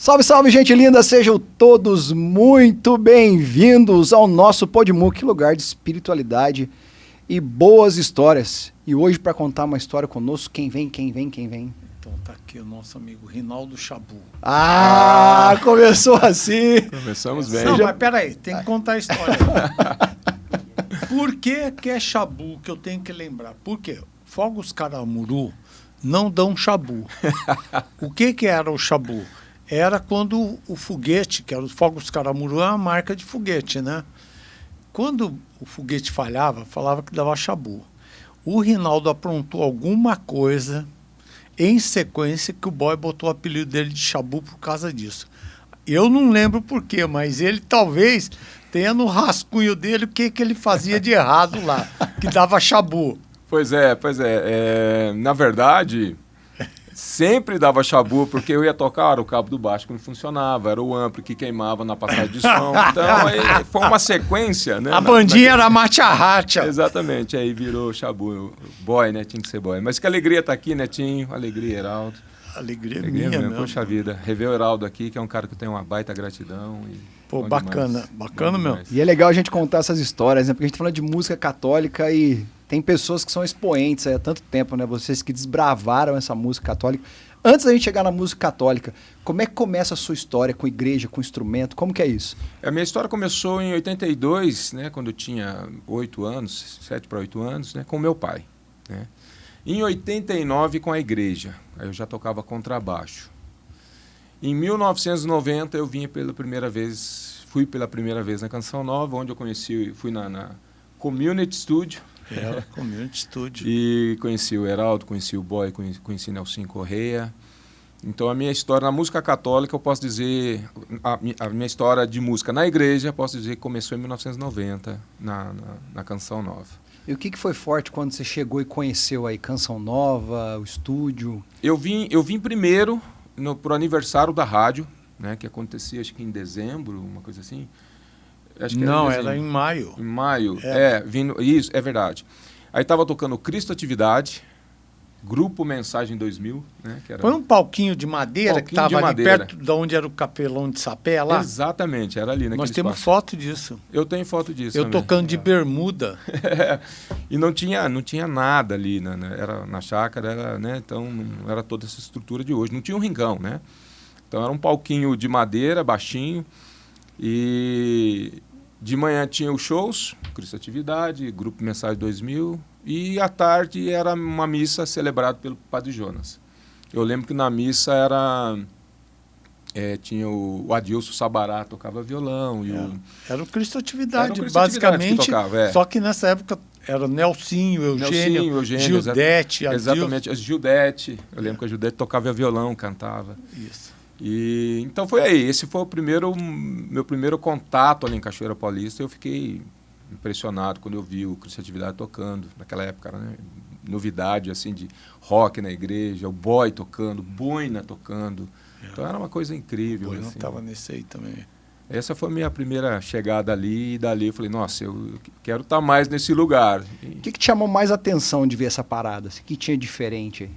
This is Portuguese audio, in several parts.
Salve, salve, gente linda! Sejam todos muito bem-vindos ao nosso Podmuc, lugar de espiritualidade e boas histórias. E hoje, para contar uma história conosco, quem vem? Então tá aqui o nosso amigo Rinaldo Chabu. Começou assim! Começamos bem. Não, mas peraí, tem que contar a história. Por que é Chabu que eu tenho que lembrar? Por quê? Fogos Caramuru não dão Chabu. O que era o Chabu? Era quando o foguete, que era os Fogos Caramuru, é uma marca de foguete, né? Quando o foguete falhava, falava que dava Chabu. O Rinaldo aprontou alguma coisa em sequência que o boy botou o apelido dele de Chabu por causa disso. Eu não lembro por quê, mas ele talvez tenha no rascunho dele o que ele fazia de errado lá, que dava Chabu. Pois é. Na verdade, sempre dava Chabu, porque eu ia tocar, o cabo do baixo que não funcionava, era o ampli que queimava na passagem de som. Então, aí, foi uma sequência, né? A bandinha era Macha-Racha. Exatamente, aí virou Chabu. Boy, né? Tinha que ser boy. Mas que alegria estar aqui, Netinho. Alegria, Heraldo. Alegria minha mesmo. Poxa vida, rever o Heraldo aqui, que é um cara que tem uma baita gratidão. Pô, bacana mesmo. E é legal a gente contar essas histórias, né? Porque a gente tá falando de música católica e tem pessoas que são expoentes há tanto tempo, né? Vocês que desbravaram essa música católica. Antes da gente chegar na música católica, como é que começa a sua história com igreja, com instrumento? Como que é isso? A minha história começou em 82, né? Quando eu tinha 8 anos, 7 para 8 anos, né? Com meu pai, né? Em 89 com a igreja, aí eu já tocava contrabaixo. Em 1990 eu fui pela primeira vez na Canção Nova, onde eu fui na Community Studio. Community Studio. E conheci o Heraldo, conheci o Boy, conheci Nelson Correia. Então a minha história na música católica, eu posso dizer, a minha história de música na igreja, posso dizer que começou em 1990, na Canção Nova. E o que foi forte quando você chegou e conheceu aí Canção Nova, o estúdio? Eu vim primeiro pro aniversário da rádio, né, que acontecia acho que em dezembro, uma coisa assim. Acho que era em maio. Em maio, isso, é verdade. Aí estava tocando Cristo Atividade, Grupo Mensagem 2000, né? Que era foi um palquinho de madeira que estava ali perto de onde era o capelão de Sapé lá? Exatamente, era ali naquele Nós temos espaço. foto disso. Eu tenho foto disso Eu também. tocando de bermuda. E não tinha nada ali, né? Era na chácara, né? Então não era toda essa estrutura de hoje. Não tinha um rincão, né? Então era um palquinho de madeira, baixinho. E de manhã tinha os shows, Cristo Atividade, Grupo Mensagem 2000. E à tarde era uma missa celebrada pelo Padre Jonas. Eu lembro que na missa tinha o Adilson Sabará, tocava violão. Era o Cristo Atividade, basicamente. Que tocava, Só que nessa época era Nelsinho, Eugênio, Gildete, exatamente, a Gildete. Eu lembro que a Gildete tocava violão, cantava. Isso. E então foi aí. Esse foi meu primeiro contato ali em Cachoeira Paulista. Eu fiquei impressionado quando eu vi o Cristo Atividade tocando. Naquela época era, né, novidade assim, de rock na igreja, o Boy tocando, Boina tocando. Então era uma coisa incrível. O Boina assim. estava nesse aí também. Essa foi a minha primeira chegada ali, e dali eu falei, nossa, eu quero estar mais nesse lugar. O que te chamou mais atenção de ver essa parada? O que tinha diferente aí,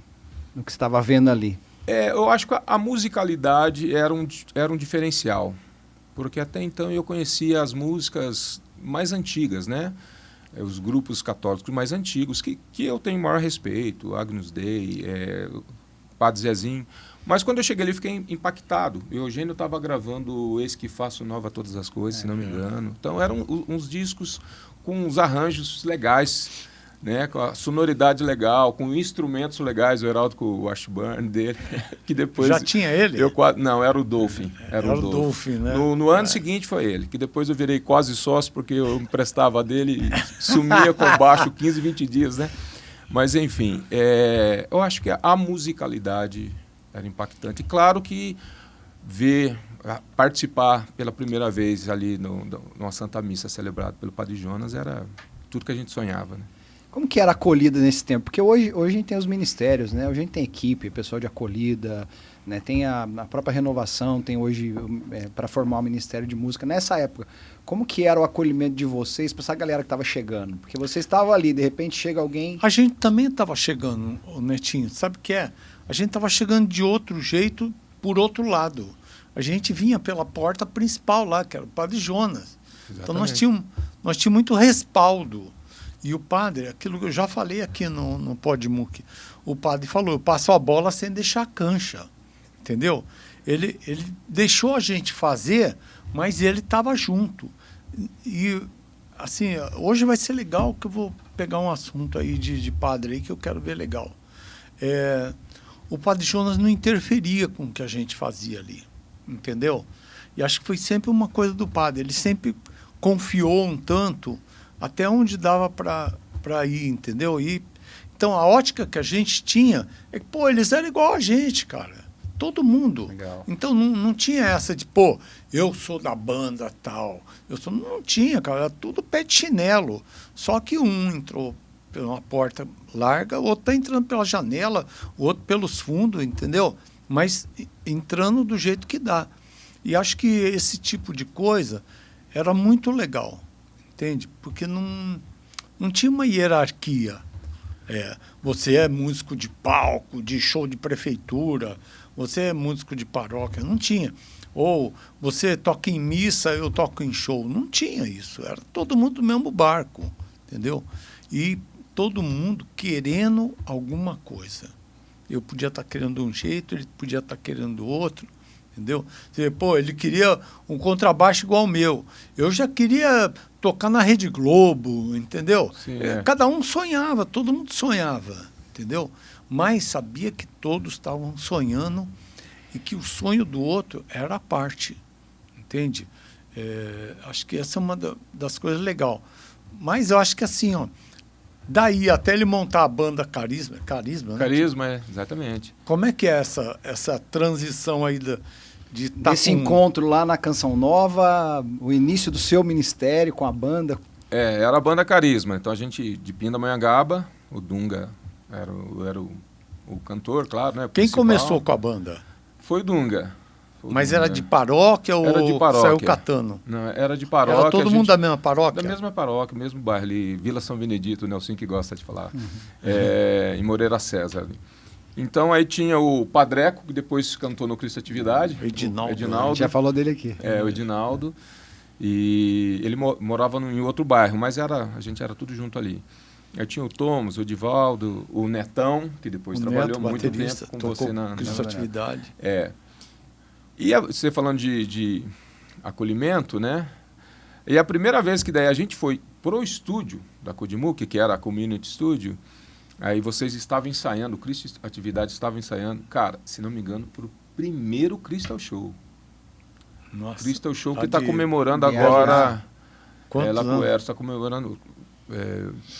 no que você estava vendo ali? Eu acho que a musicalidade era um diferencial, porque até então eu conhecia as músicas mais antigas, né? Os grupos católicos mais antigos, que eu tenho maior respeito, Agnus Dei, Padre Zezinho. Mas quando eu cheguei ali, eu fiquei impactado. O Eugênio estava gravando Eis que Faço Nova Todas as Coisas, se não me engano. Então eram uns discos com uns arranjos legais, né, com a sonoridade legal, com instrumentos legais, o Heraldo com o Washburn dele, que depois... Já tinha ele? Não, era o Dolphin. Era o Dolphin, né? No ano seguinte foi ele, que depois eu virei quase sócio, porque eu emprestava dele e sumia com o baixo 15, 20 dias, né? Mas, enfim, eu acho que a musicalidade era impactante. E claro que participar pela primeira vez ali numa Santa Missa celebrada pelo Padre Jonas era tudo que a gente sonhava, né? Como que era a acolhida nesse tempo? Porque hoje a gente tem os ministérios, né? Hoje a gente tem equipe, pessoal de acolhida, né? Tem a própria renovação, tem hoje para formar o Ministério de Música. Nessa época, como que era o acolhimento de vocês para essa galera que estava chegando? Porque vocês estavam ali, de repente chega alguém... A gente também estava chegando, Netinho, sabe o que é? A gente estava chegando de outro jeito, por outro lado. a gente vinha pela porta principal lá, que era o Padre Jonas. Exatamente. Então nós tínhamos muito respaldo. E o padre, aquilo que eu já falei aqui no Podmuc, o padre falou, eu passo a bola sem deixar cancha, entendeu? Ele deixou a gente fazer, mas ele estava junto. E, assim, hoje vai ser legal, que eu vou pegar um assunto aí de padre aí que eu quero ver legal. O Padre Jonas não interferia com o que a gente fazia ali, entendeu? E acho que foi sempre uma coisa do padre, ele sempre confiou um tanto até onde dava para ir, entendeu? Então, a ótica que a gente tinha é que, pô, eles eram igual a gente, cara. Todo mundo. Legal. Então, não tinha essa de, pô, eu sou da banda tal. Não tinha, cara. Era tudo pé de chinelo. Só que um entrou por uma porta larga, o outro tá entrando pela janela, o outro pelos fundos, entendeu? Mas entrando do jeito que dá. E acho que esse tipo de coisa era muito legal. Entende? Porque não tinha uma hierarquia. Você é músico de palco, de show de prefeitura, você é músico de paróquia. Não tinha. Ou você toca em missa, eu toco em show. Não tinha isso. Era todo mundo do mesmo barco. Entendeu? E todo mundo querendo alguma coisa. Eu podia estar querendo um jeito, ele podia estar querendo outro. Entendeu? Pô, ele queria um contrabaixo igual ao meu. Eu já queria tocar na Rede Globo, entendeu? Sim, Cada um sonhava, todo mundo sonhava, entendeu? Mas sabia que todos estavam sonhando e que o sonho do outro era a parte, entende? Acho que essa é uma das coisas legais. Mas eu acho que assim, ó, daí até ele montar a banda Carisma, né? Carisma, exatamente. Como é que é essa transição aí de Esse encontro lá na Canção Nova, o início do seu ministério com a banda? Era a banda Carisma. Então a gente, de Pindamonhangaba, o Dunga era o cantor, claro, né? Quem principal. começou com a banda? Foi o Dunga. Mas era de paróquia ou era de paróquia. Saiu catando? Não, era de paróquia. Era todo mundo da mesma paróquia? Da mesma paróquia, mesmo bairro ali, Vila São Benedito, o Nelson que gosta de falar, em Moreira César ali. Então aí tinha o Padreco, que depois cantou no Cristo Atividade. Edinaldo. A gente já falou dele aqui. O Edinaldo. E ele morava em outro bairro, mas a gente era tudo junto ali. Aí tinha o Thomas, o Edivaldo, o Netão, que depois trabalhou muito tempo com você na Cristo Atividade. E você falando de acolhimento, né? E a primeira vez que daí a gente foi pro estúdio da Codimuc, que era a Community Studio, aí vocês estavam ensaiando, o Cristo Atividade estava ensaiando, cara, se não me engano, pro primeiro Crystal Show. Nossa. Crystal Show que está comemorando agora. Quantos anos? Está comemorando.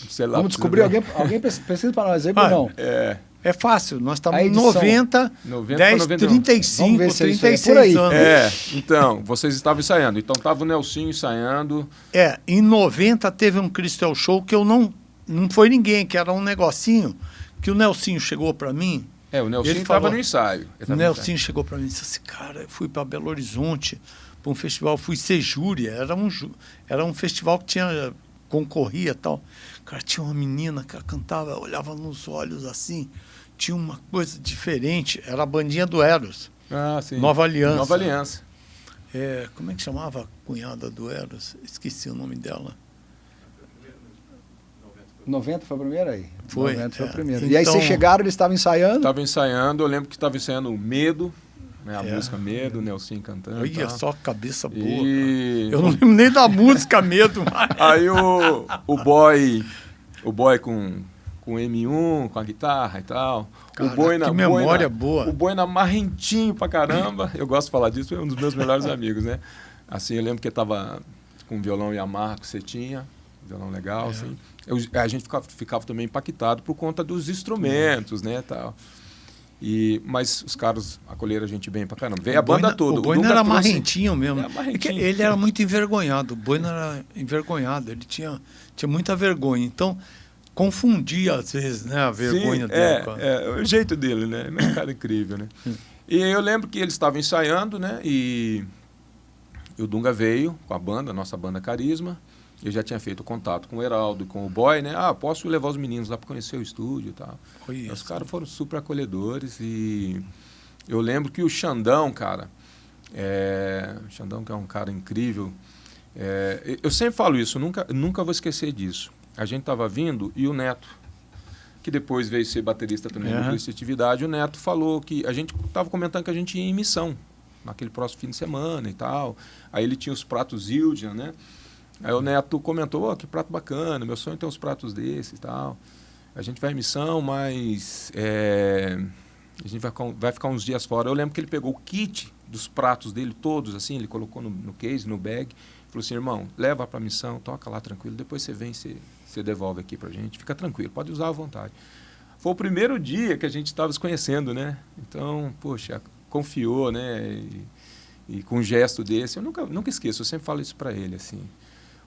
Sei lá. Vamos descobrir, alguém pesquisa para nós aí, Brunão. É fácil, nós estamos em edição. 90, 10, 35, 36 anos. Então, vocês estavam ensaiando. Então, estava o Nelsinho ensaiando. Em 90 teve um Crystal Show que eu não foi ninguém, que era um negocinho, que o Nelsinho chegou para mim. O Nelsinho estava no ensaio. O Nelsinho chegou para mim e disse assim, cara, eu fui para Belo Horizonte, para um festival, fui ser júri, era um festival que concorria e tal. Cara, tinha uma menina que cantava, olhava nos olhos assim, tinha uma coisa diferente, era a bandinha do Eros. Ah, sim. Nova Aliança. Nova Aliança. Como é que chamava a cunhada do Eros? Esqueci o nome dela. 90 foi a primeira aí? Foi. 90 foi a primeira. Então, e aí vocês chegaram, eles estavam ensaiando? Estava ensaiando, eu lembro que estava ensaiando Medo, né, a música Medo, o Nelsinho cantando. Olha só, cabeça boa. Eu não lembro nem da música Medo. Aí o boy com M1, com a guitarra e tal. Caraca, o boy que memória boa. O boy na marrentinho pra caramba. Eu gosto de falar disso, é um dos meus melhores amigos, né? Assim, eu lembro que tava com violão Yamaha que você tinha, violão legal, assim. A gente ficava também impactado por conta dos instrumentos, né, tal. Mas os caras acolheram a gente bem pra caramba. Veio a banda toda. O Boi não era marrentinho mesmo. Marrentinho. Ele era muito envergonhado. O Boi não era envergonhado. Ele tinha muita vergonha. Então, confundia, às vezes, né, a vergonha dele. É o jeito dele, né? É um cara incrível, né? E eu lembro que eles estavam ensaiando, né? E o Dunga veio com a banda, a nossa banda Carisma. Eu já tinha feito contato com o Heraldo e com o Boy, né? Posso levar os meninos lá para conhecer o estúdio e tal. Os caras foram super acolhedores e eu lembro que o Xandão, cara, O Xandão, que é um cara incrível. Eu sempre falo isso, nunca vou esquecer disso. A gente estava vindo e o Neto, que depois veio ser baterista também do Cristiatividade, o Neto falou que a gente estava comentando que a gente ia em missão naquele próximo fim de semana e tal. Aí ele tinha os pratos Ildian, né? Aí o Neto comentou, que prato bacana, meu sonho é ter uns pratos desses e tal. A gente vai em missão, mas a gente vai ficar uns dias fora. Eu lembro que ele pegou o kit dos pratos dele todos, assim, ele colocou no case, no bag, falou assim, irmão, leva para a missão, toca lá tranquilo, depois você vem, você devolve aqui para a gente, fica tranquilo, pode usar à vontade. Foi o primeiro dia que a gente estava se conhecendo, né? Então, poxa, confiou, né? E com um gesto desse, eu nunca esqueço, eu sempre falo isso para ele, assim.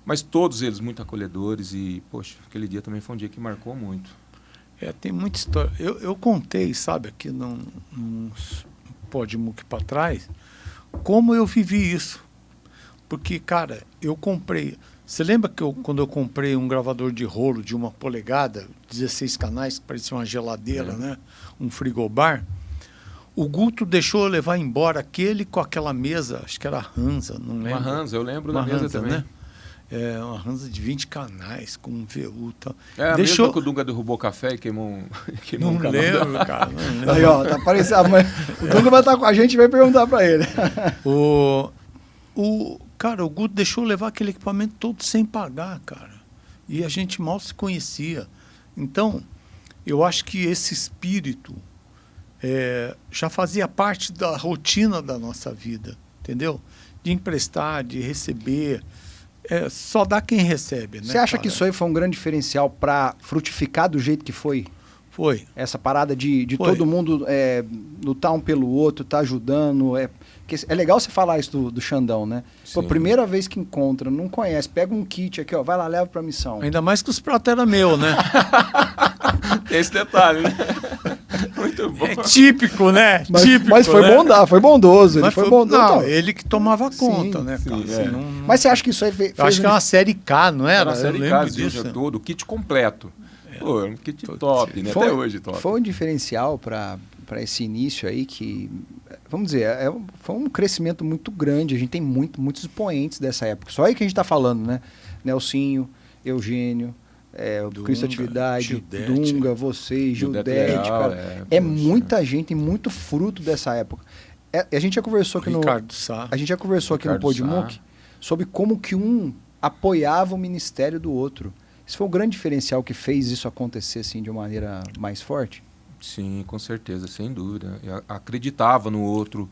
Mas todos eles muito acolhedores e, poxa, aquele dia também foi um dia que marcou muito. Tem muita história. Eu contei, sabe, aqui num Podmuc para trás, como eu vivi isso. Porque, cara, eu comprei... Você lembra que quando eu comprei um gravador de rolo de 1 polegada, 16 canais, que parecia uma geladeira, né? Um frigobar, o Guto deixou eu levar embora aquele com aquela mesa, acho que era Hansa, não lembro. Uma Hansa, eu lembro da mesa também. Né? Uma Hansa de 20 canais, com um VU. A mesma que o Dunga derrubou o café e queimou não um canal. Lembro, cara, não lembro. Aí, ó, tá aparecendo. O Dunga vai estar com a gente e vai perguntar para ele. Cara, o Guto deixou eu levar aquele equipamento todo sem pagar, cara. E a gente mal se conhecia. Então, eu acho que esse espírito já fazia parte da rotina da nossa vida, entendeu? De emprestar, de receber. Só dá quem recebe, né? Você acha que isso aí foi um grande diferencial para frutificar do jeito que foi? Foi. Essa parada de todo mundo lutar um pelo outro, tá ajudando. É legal você falar isso do Xandão, né? Pô, primeira vez que encontra, não conhece, pega um kit aqui, ó, vai lá, leva pra missão. Ainda mais que os pratos eram meus, né? Tem esse detalhe, né? Muito bom. É típico, né? Mas foi bondoso. Ele foi bondoso. Não, ele que tomava conta, né, cara? Sim, Mas você acha que isso aí fez... Eu acho que é uma série K, não era? Era uma série K, disso todo, o kit completo. Pô, um kit top, né? Até hoje top. Foi um diferencial para esse início aí que, vamos dizer, foi um crescimento muito grande. A gente tem muitos expoentes dessa época. Só aí que a gente está falando, né? Nelsinho, Eugênio, Cristiatividade, Dunga, vocês, Gildete, cara. Muita gente, muito fruto dessa época. A gente já conversou aqui no Podmuc sobre como que um apoiava o ministério do outro. Isso foi um grande diferencial que fez isso acontecer assim, de uma maneira mais forte? Sim, com certeza, sem dúvida. Eu acreditava no outro,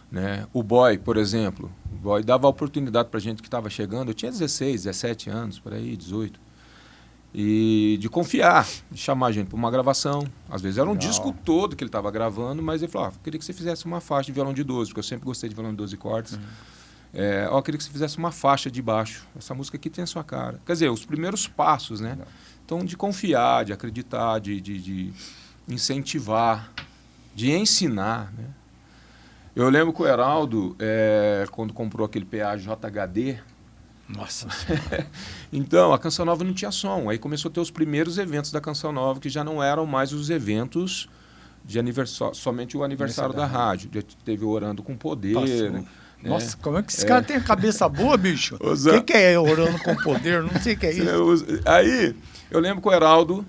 né? O Boy, por exemplo, o Boy dava oportunidade para gente que estava chegando. Eu tinha 16, 17 anos, por aí, 18. E de confiar, de chamar a gente para uma gravação. Às vezes era um disco todo que ele estava gravando, mas ele falava, queria que você fizesse uma faixa de violão de 12, porque eu sempre gostei de violão de 12 cordas. Queria que você fizesse uma faixa de baixo. Essa música aqui tem a sua cara. Quer dizer, os primeiros passos, né? Então, de confiar, de acreditar, de incentivar, de ensinar, né? Eu lembro que o Heraldo, quando comprou aquele PA JHD... Nossa! Então, a Canção Nova não tinha som. Aí começou a ter os primeiros eventos da Canção Nova, que já não eram mais os eventos de aniversário, somente o aniversário da rádio. Já teve o Orando com Poder... Nossa, como é que esse cara tem a cabeça boa, bicho? O que é Orando com Poder? Não sei o que é isso. Aí, eu lembro que o Heraldo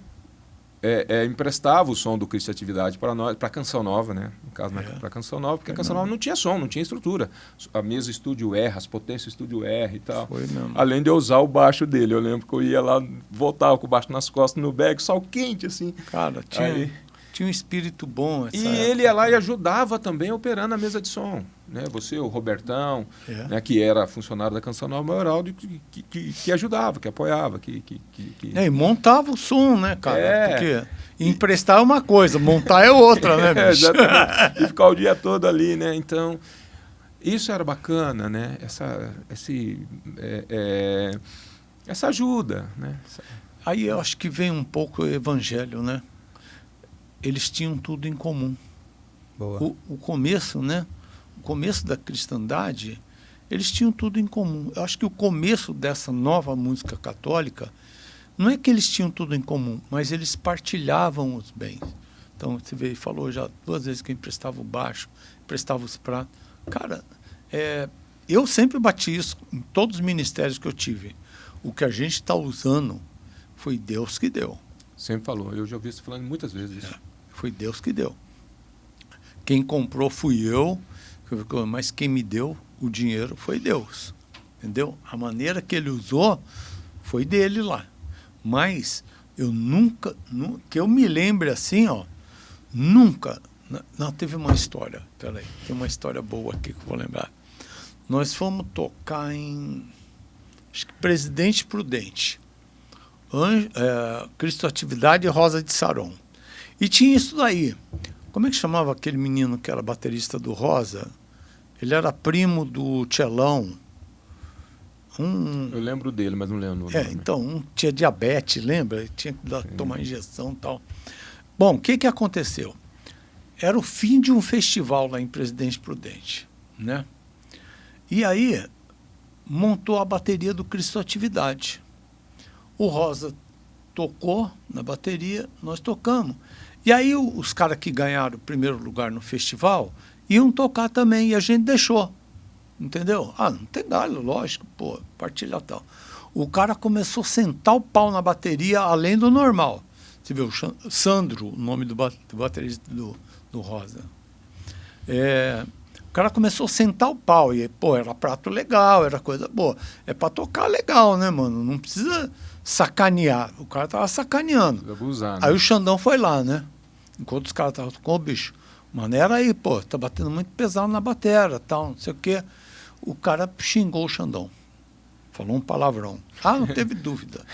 emprestava o som do Cristiatividade para nós, para a Canção Nova, né? No caso, para a Canção Nova, porque a Canção Nova não tinha som, não tinha estrutura. A mesa Estúdio R, as potências Estúdio R e tal. Foi mesmo. Além de eu usar o baixo dele. Eu lembro que eu ia lá, voltava com o baixo nas costas no bag, sol quente, assim. Cara, tinha um espírito bom. Ele ia lá e ajudava também operando a mesa de som. Né? Você, o Robertão, né, que era funcionário da Canção Nova, o Heraldo, que ajudava, que apoiava. E montava o som, né, cara? Porque emprestar é uma coisa, montar é outra, né, bicho? E ficar o dia todo ali, né? Então, isso era bacana, né? Essa ajuda, né? Aí eu acho que vem um pouco o evangelho, né? Eles tinham tudo em comum. Boa. O começo, né? O começo da cristandade, eles tinham tudo em comum. Eu acho que o começo dessa nova música católica, não é que eles tinham tudo em comum, mas eles partilhavam os bens. Então, você falou já 2 vezes que emprestava o baixo, emprestava os pratos. Cara, Eu sempre bati isso em todos os ministérios que eu tive. O que a gente está usando foi Deus que deu. Sempre falou. Eu já ouvi você falando muitas vezes isso. Foi Deus que deu. Quem comprou fui eu, mas quem me deu o dinheiro foi Deus. Entendeu? A maneira que ele usou foi dele lá. Mas eu nunca, que eu me lembre assim, ó, nunca. Não, teve uma história. Peraí, tem uma história boa aqui que eu vou lembrar. Nós fomos tocar em, acho que Presidente Prudente, Cristo Atividade e Rosa de Saron. E tinha isso daí. Como é que chamava aquele menino que era baterista do Rosa? Ele era primo do Tchelão. Eu lembro dele, mas não lembro o nome. Então, tinha diabetes, lembra? Tinha que tomar injeção e tal. Bom, o que aconteceu? Era o fim de um festival lá em Presidente Prudente, né? E aí, montou a bateria do Cristo Atividade. O Rosa tocou na bateria, nós tocamos. E aí, os caras que ganharam o primeiro lugar no festival iam tocar também, e a gente deixou. Entendeu? Não tem galho, lógico, pô, partilha tal. O cara começou a sentar o pau na bateria além do normal. Você viu, Sandro, o nome do baterista do Rosa. O cara começou a sentar o pau e, pô, era prato legal, era coisa boa. É pra tocar legal, né, mano? Não precisa sacanear. O cara tava sacaneando. Abusar, né? Aí o Xandão foi lá, né? Enquanto os caras estavam com o bicho. Maneira aí, pô, tá batendo muito pesado na batera, tal, não sei o quê. O cara xingou o Xandão. Falou um palavrão. Não teve dúvida.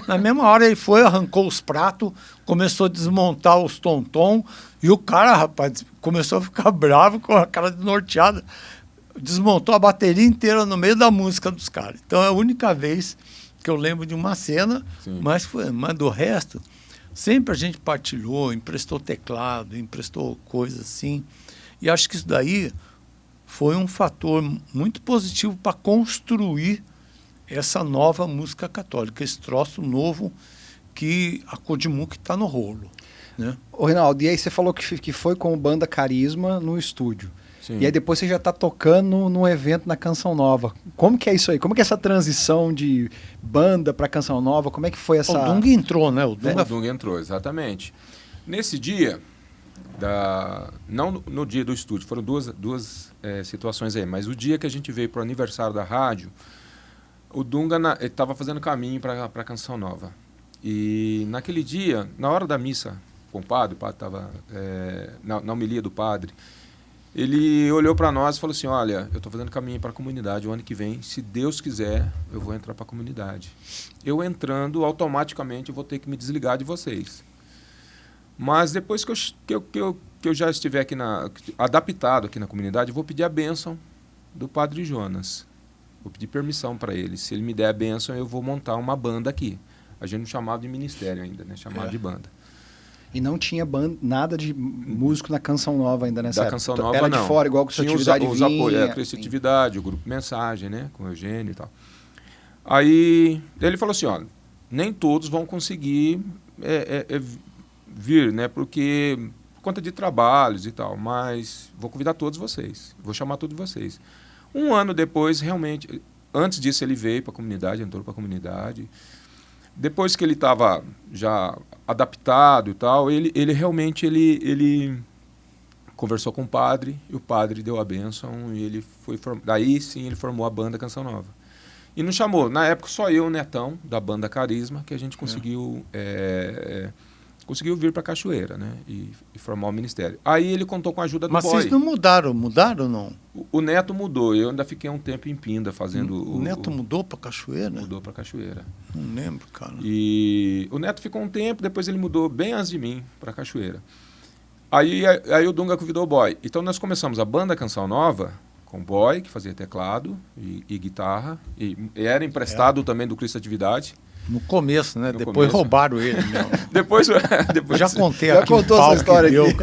Na mesma hora ele foi, arrancou os pratos, começou a desmontar os tom-tom, e o cara, rapaz, começou a ficar bravo com a cara desnorteada. Desmontou a bateria inteira no meio da música dos caras. Então é a única vez que eu lembro de uma cena, mas do resto, sempre a gente partilhou, emprestou teclado, emprestou coisas assim. E acho que isso daí foi um fator muito positivo para construir essa nova música católica, esse troço novo que a Codimuc está no rolo, né? Ô, Reinaldo, e aí você falou que foi com o Banda Carisma no estúdio. Sim. E aí depois você já está tocando num evento na Canção Nova. Como que é isso aí? Como que é essa transição de banda para Canção Nova? Como é que foi essa... O Dunga entrou, né? O Dunga entrou, exatamente. Nesse dia, não no dia do estúdio, foram duas situações aí, mas o dia que a gente veio para o aniversário da rádio, o Dunga estava fazendo caminho para a Canção Nova. E naquele dia, na hora da missa com o padre estava na homilia do padre, ele olhou para nós e falou assim, olha, eu estou fazendo caminho para a comunidade, o ano que vem, se Deus quiser, eu vou entrar para a comunidade. Eu entrando, automaticamente eu vou ter que me desligar de vocês. Mas depois que eu já estiver aqui adaptado aqui na comunidade, eu vou pedir a bênção do Padre Jonas. Vou pedir permissão para ele. Se ele me der a bênção, eu vou montar uma banda aqui. A gente não chamava de ministério ainda, né? Chamava de banda. E não tinha nada de músico na Canção Nova ainda nessa época? Da Canção Nova, era não. de fora, igual com a Atividade os apoios, a Criatividade, o Grupo Mensagem, né? Com o Eugênio e tal. Aí ele falou assim, ó, nem todos vão conseguir vir, né? Porque por conta de trabalhos e tal, mas vou convidar todos vocês, vou chamar todos vocês. Um ano depois, realmente, antes disso ele veio para a comunidade, entrou para a comunidade. Depois que ele estava já adaptado e tal, ele realmente conversou com o padre, e o padre deu a bênção, e ele daí sim ele formou a banda Canção Nova. E nos chamou, na época só eu, o Netão, da banda Carisma, que a gente conseguiu vir para Cachoeira, né? E formar o ministério. Aí ele contou com a ajuda do Mas boy. vocês não mudaram ou não? O Neto mudou, eu ainda fiquei um tempo em Pinda fazendo... O Neto mudou para Cachoeira? Mudou para Cachoeira. Não lembro, cara. E o Neto ficou um tempo, depois ele mudou bem antes de mim para Cachoeira. Aí o Dunga convidou o boy. Então nós começamos a banda Canção Nova com o boy, que fazia teclado e guitarra, e era emprestado também do Cristo Atividade. No começo, né? Depois começo. Roubaram ele. depois já contei já aqui. Já contou essa história aqui.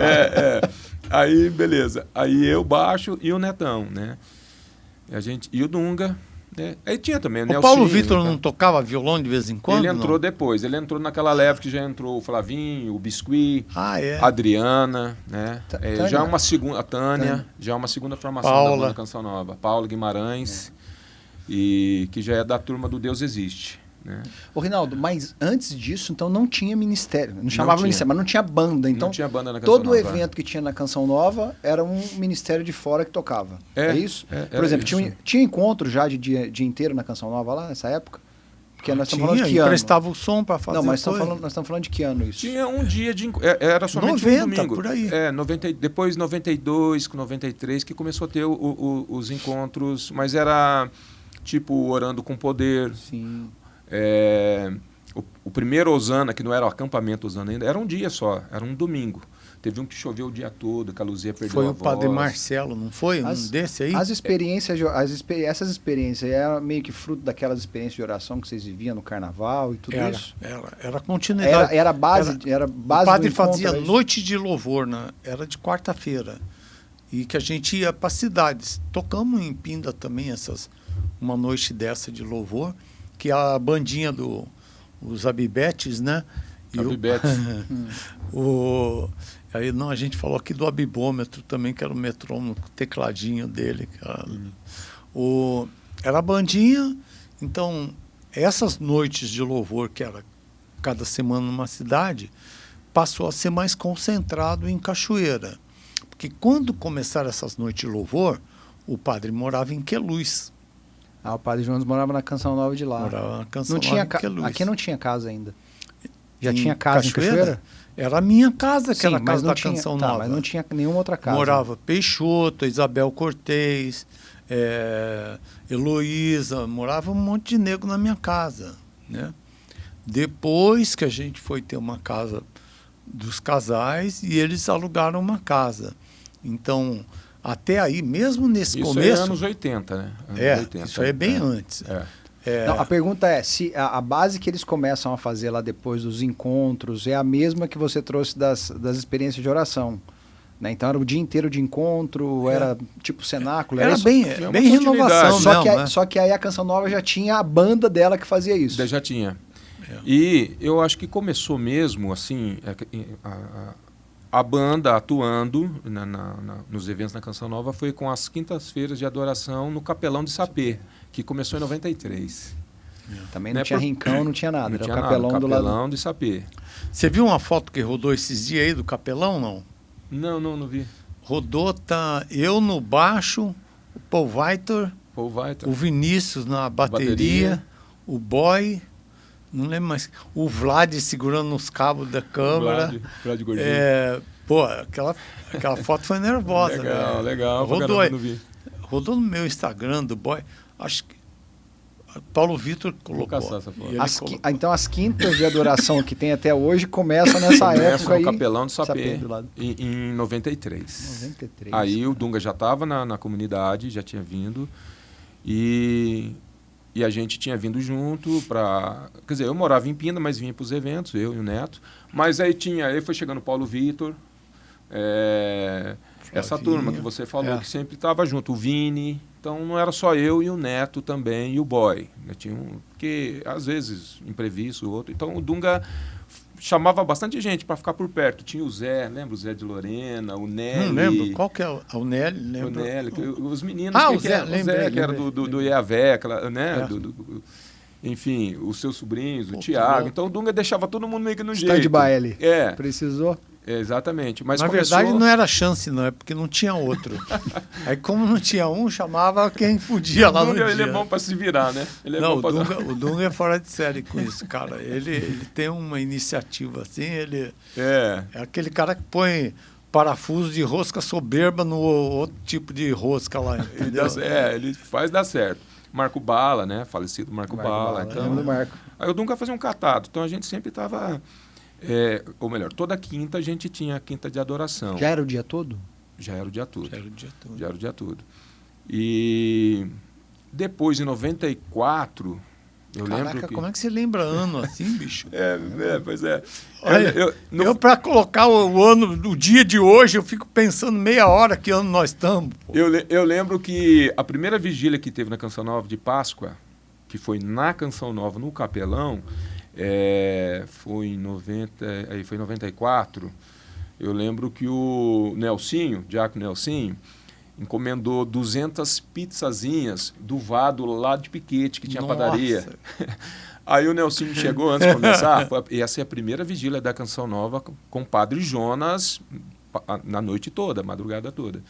Aí, beleza. Aí eu baixo e o Netão, né? E o Dunga, né? Aí tinha também o O Nelsinho, Paulo Vitor né? não tocava violão de vez em quando? Ele entrou não? depois, ele entrou naquela leva que já entrou o Flavinho, o Biscuit, Ah, é. a Adriana, né? Tânia. Já uma segunda, a Tânia, Tânia. já uma segunda formação da Paula. banda Canção Nova. Paula Guimarães, e que já é da turma do Deus Existe, né? Ô, Rinaldo, mas antes disso, então, não tinha ministério. Não chamava tinha. ministério, mas não tinha banda. Então, Não tinha banda na Canção todo Nova. evento que tinha na Canção Nova era um ministério de fora que tocava. É, isso? Por exemplo, isso. tinha encontro já de dia inteiro na Canção Nova lá, nessa época? Porque nós estamos falando de que ano? Emprestava o som para fazer Não, mas coisa. nós estamos falando de que ano isso? Tinha um dia de... Era somente 90, um domingo. por aí. Depois 92, com 93, que começou a ter os encontros, mas era tipo Orando com Poder. Sim. O primeiro Osana, que não era o acampamento Osana ainda, era um dia só, era um domingo. Teve um que choveu o dia todo, que a Luzia perdeu Foi a o voz. Padre Marcelo, não foi? Um desse aí? As experiências, essas experiências, era meio que fruto daquelas experiências de oração que vocês viviam no carnaval e tudo isso? Era continuidade. Era base O do padre encontro, fazia era isso? noite de louvor, né? Era de quarta-feira. E que a gente ia para cidades. Tocamos em Pinda também uma noite dessa de louvor, que a bandinha os Abibetes, né? E Abibetes. Aí não, a gente falou aqui do abibômetro também, que era o metrônomo, o tecladinho dele. Era a bandinha, então essas noites de louvor, que era cada semana numa cidade, passou a ser mais concentrado em Cachoeira. Porque quando começaram essas noites de louvor, o padre morava em Queluz. Ah, o Padre Jonas morava na Canção Nova de lá. Morava na Canção Não tinha Nova em Queluz. aqui não tinha casa ainda. Já Em tinha casa em Cachoeira? Era a minha casa, que Sim, era a mas casa não da tinha, Canção tá, Nova. mas não tinha nenhuma outra casa. Morava Peixoto, Isabel Cortez, Heloísa, morava um monte de negro na minha casa, né? Depois que a gente foi ter uma casa dos casais e eles alugaram uma casa. Então, até aí, mesmo nesse Isso começo... é anos 80, né? Anos 80, isso aí é bem antes. Não, a pergunta é, se a base que eles começam a fazer lá depois dos encontros é a mesma que você trouxe das experiências de oração, né? Então era o dia inteiro de encontro, era tipo cenáculo, Era isso? bem uma renovação continuidade. mesmo, né? Só que aí a Canção Nova já tinha a banda dela que fazia isso. Já tinha. E eu acho que começou mesmo, assim, a banda atuando nos eventos na Canção Nova foi com as quintas-feiras de adoração no Capelão de Sapê, que começou em 93. Também não Né, tinha rincão, não tinha nada, Não era tinha o capelão nada, do lado. Capelão de Sapê. Você viu uma foto que rodou esses dias aí do capelão, não? Não vi. Rodou, tá eu no baixo, o Paul Vitor, Paul Vitor. o Vinícius na bateria, o Boy, não lembro mais, o Vlad segurando nos cabos da câmera. Vlad Gordinho. Pô, aquela foto foi nervosa. Legal, né? legal. Rodou, Caramba, não vi. rodou no meu Instagram do Boy, acho que Paulo Vitor colocou. caçar essa foto. E ele colocou. Então as quintas de adoração que tem até hoje começam nessa Começa época no aí. Capelão de Sapê, do lado. em 93. 93. Aí o Dunga já estava na comunidade, já tinha vindo, e a gente tinha vindo junto para... Quer dizer, eu morava em Pinda, mas vinha para os eventos, eu e o Neto. Mas aí foi chegando o Paulo Vitor, essa turma que você falou, que sempre estava junto, o Vini. Então não era só eu e o Neto também, e o Boy. Né? Tinha porque às vezes imprevisto, o outro. Então o Dunga chamava bastante gente para ficar por perto. Tinha o Zé, lembra o Zé de Lorena, o Nelly. Não lembro, qual que é o Nelly? Lembro. O Nelly, os meninos o Zé, lembrei, que era do Iavé, né? Enfim, os seus sobrinhos, o Thiago. Então o Dunga deixava todo mundo meio que no jeito. Stand-by ali. Precisou. Exatamente. Mas na verdade não era chance, não, é porque não tinha outro. Aí como não tinha um, chamava quem podia lá no dia. Ele é bom para se virar, né? O Dunga é fora de série com isso, cara. Ele tem uma iniciativa assim, ele é aquele cara que põe parafuso de rosca soberba no outro tipo de rosca lá, entendeu? Ele faz dar certo. Marco Bala, né? Falecido Marco Bala. Então, do Marco. Aí o Dunga fazia um catado. Então a gente sempre estava... ou melhor, toda quinta a gente tinha a quinta de adoração. Já era o dia todo? Já era o dia todo. Já era o dia todo. Já era o dia todo. E depois, em 94, Eu Caraca, lembro que... como é que você lembra ano assim, bicho? Pois é. Olha, eu para colocar o ano, o dia de hoje, eu fico pensando meia hora que ano nós estamos. Eu lembro que a primeira vigília que teve na Canção Nova de Páscoa, que foi na Canção Nova, no Capelão, foi em 94. Eu lembro que o Nelsinho, Diácono Nelsinho, encomendou 200 pizzazinhas do Vado lá de Piquete, que tinha padaria. Aí o Nelsinho chegou antes de começar, essa é a primeira vigília da Canção Nova com o Padre Jonas na noite toda, a madrugada toda.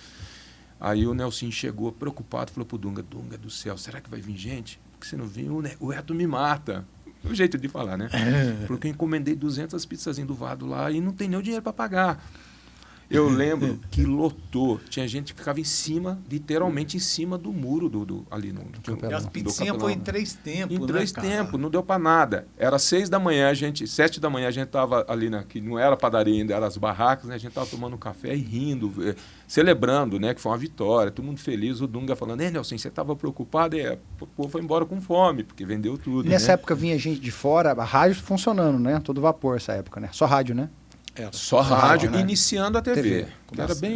Aí o Nelsinho chegou preocupado, falou pro Dunga, Dunga do céu, será que vai vir gente? Porque se não vir, o Eto me mata. O jeito de falar, né? Porque eu encomendei 200 pizzazinhas do Vado lá e não tem nem o dinheiro para pagar. Eu lembro que lotou. Tinha gente que ficava em cima, literalmente em cima do muro ali no E as pizzinhas foi em 3 tempos, Em 3 tempos, não deu para nada. Era 6 da manhã, 7 da manhã a gente estava ali, que não era padaria ainda, eram as barracas, né? A gente estava tomando café e rindo, celebrando, né? Que foi uma vitória, todo mundo feliz. O Dunga falando, Nelson, você estava preocupado? O povo foi embora com fome, porque vendeu tudo. Nessa época vinha gente de fora, a rádio funcionando, né? Todo vapor essa época, né? Só rádio, né? Só rádio, né? Iniciando a TV.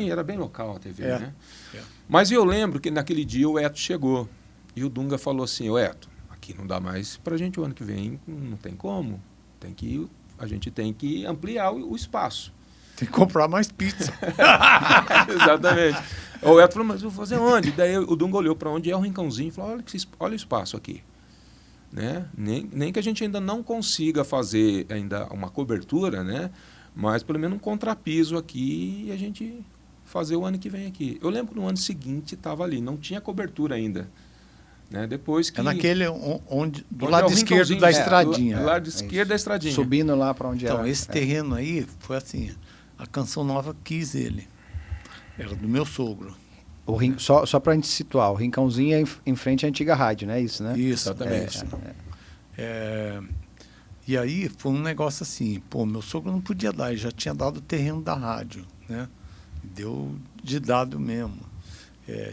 Era bem local a TV, né? É. Mas eu lembro que naquele dia o Eto chegou e o Dunga falou assim, ô Eto, aqui não dá mais pra gente o ano que vem, não tem como. A gente tem que ampliar o espaço. Tem que comprar mais pizza. Exatamente. O Eto falou, mas eu vou fazer onde? Daí o Dunga olhou para onde é o rincãozinho e falou, olha o espaço aqui. Né? Nem que a gente ainda não consiga fazer ainda uma cobertura, né? Mas pelo menos um contrapiso aqui e a gente fazer o ano que vem aqui. Eu lembro que no ano seguinte estava ali, não tinha cobertura ainda. Né? Depois que... É naquele do lado esquerdo da estradinha. Do lado esquerdo da estradinha. Subindo lá para onde era. Então, esse terreno aí foi assim, a Canção Nova quis ele. Era do meu sogro. Só para a gente situar, o Rincãozinho é em frente à antiga rádio, né? Isso, né? Isso, exatamente. E aí foi um negócio assim, meu sogro não podia dar, ele já tinha dado o terreno da rádio, né? Deu de dado mesmo.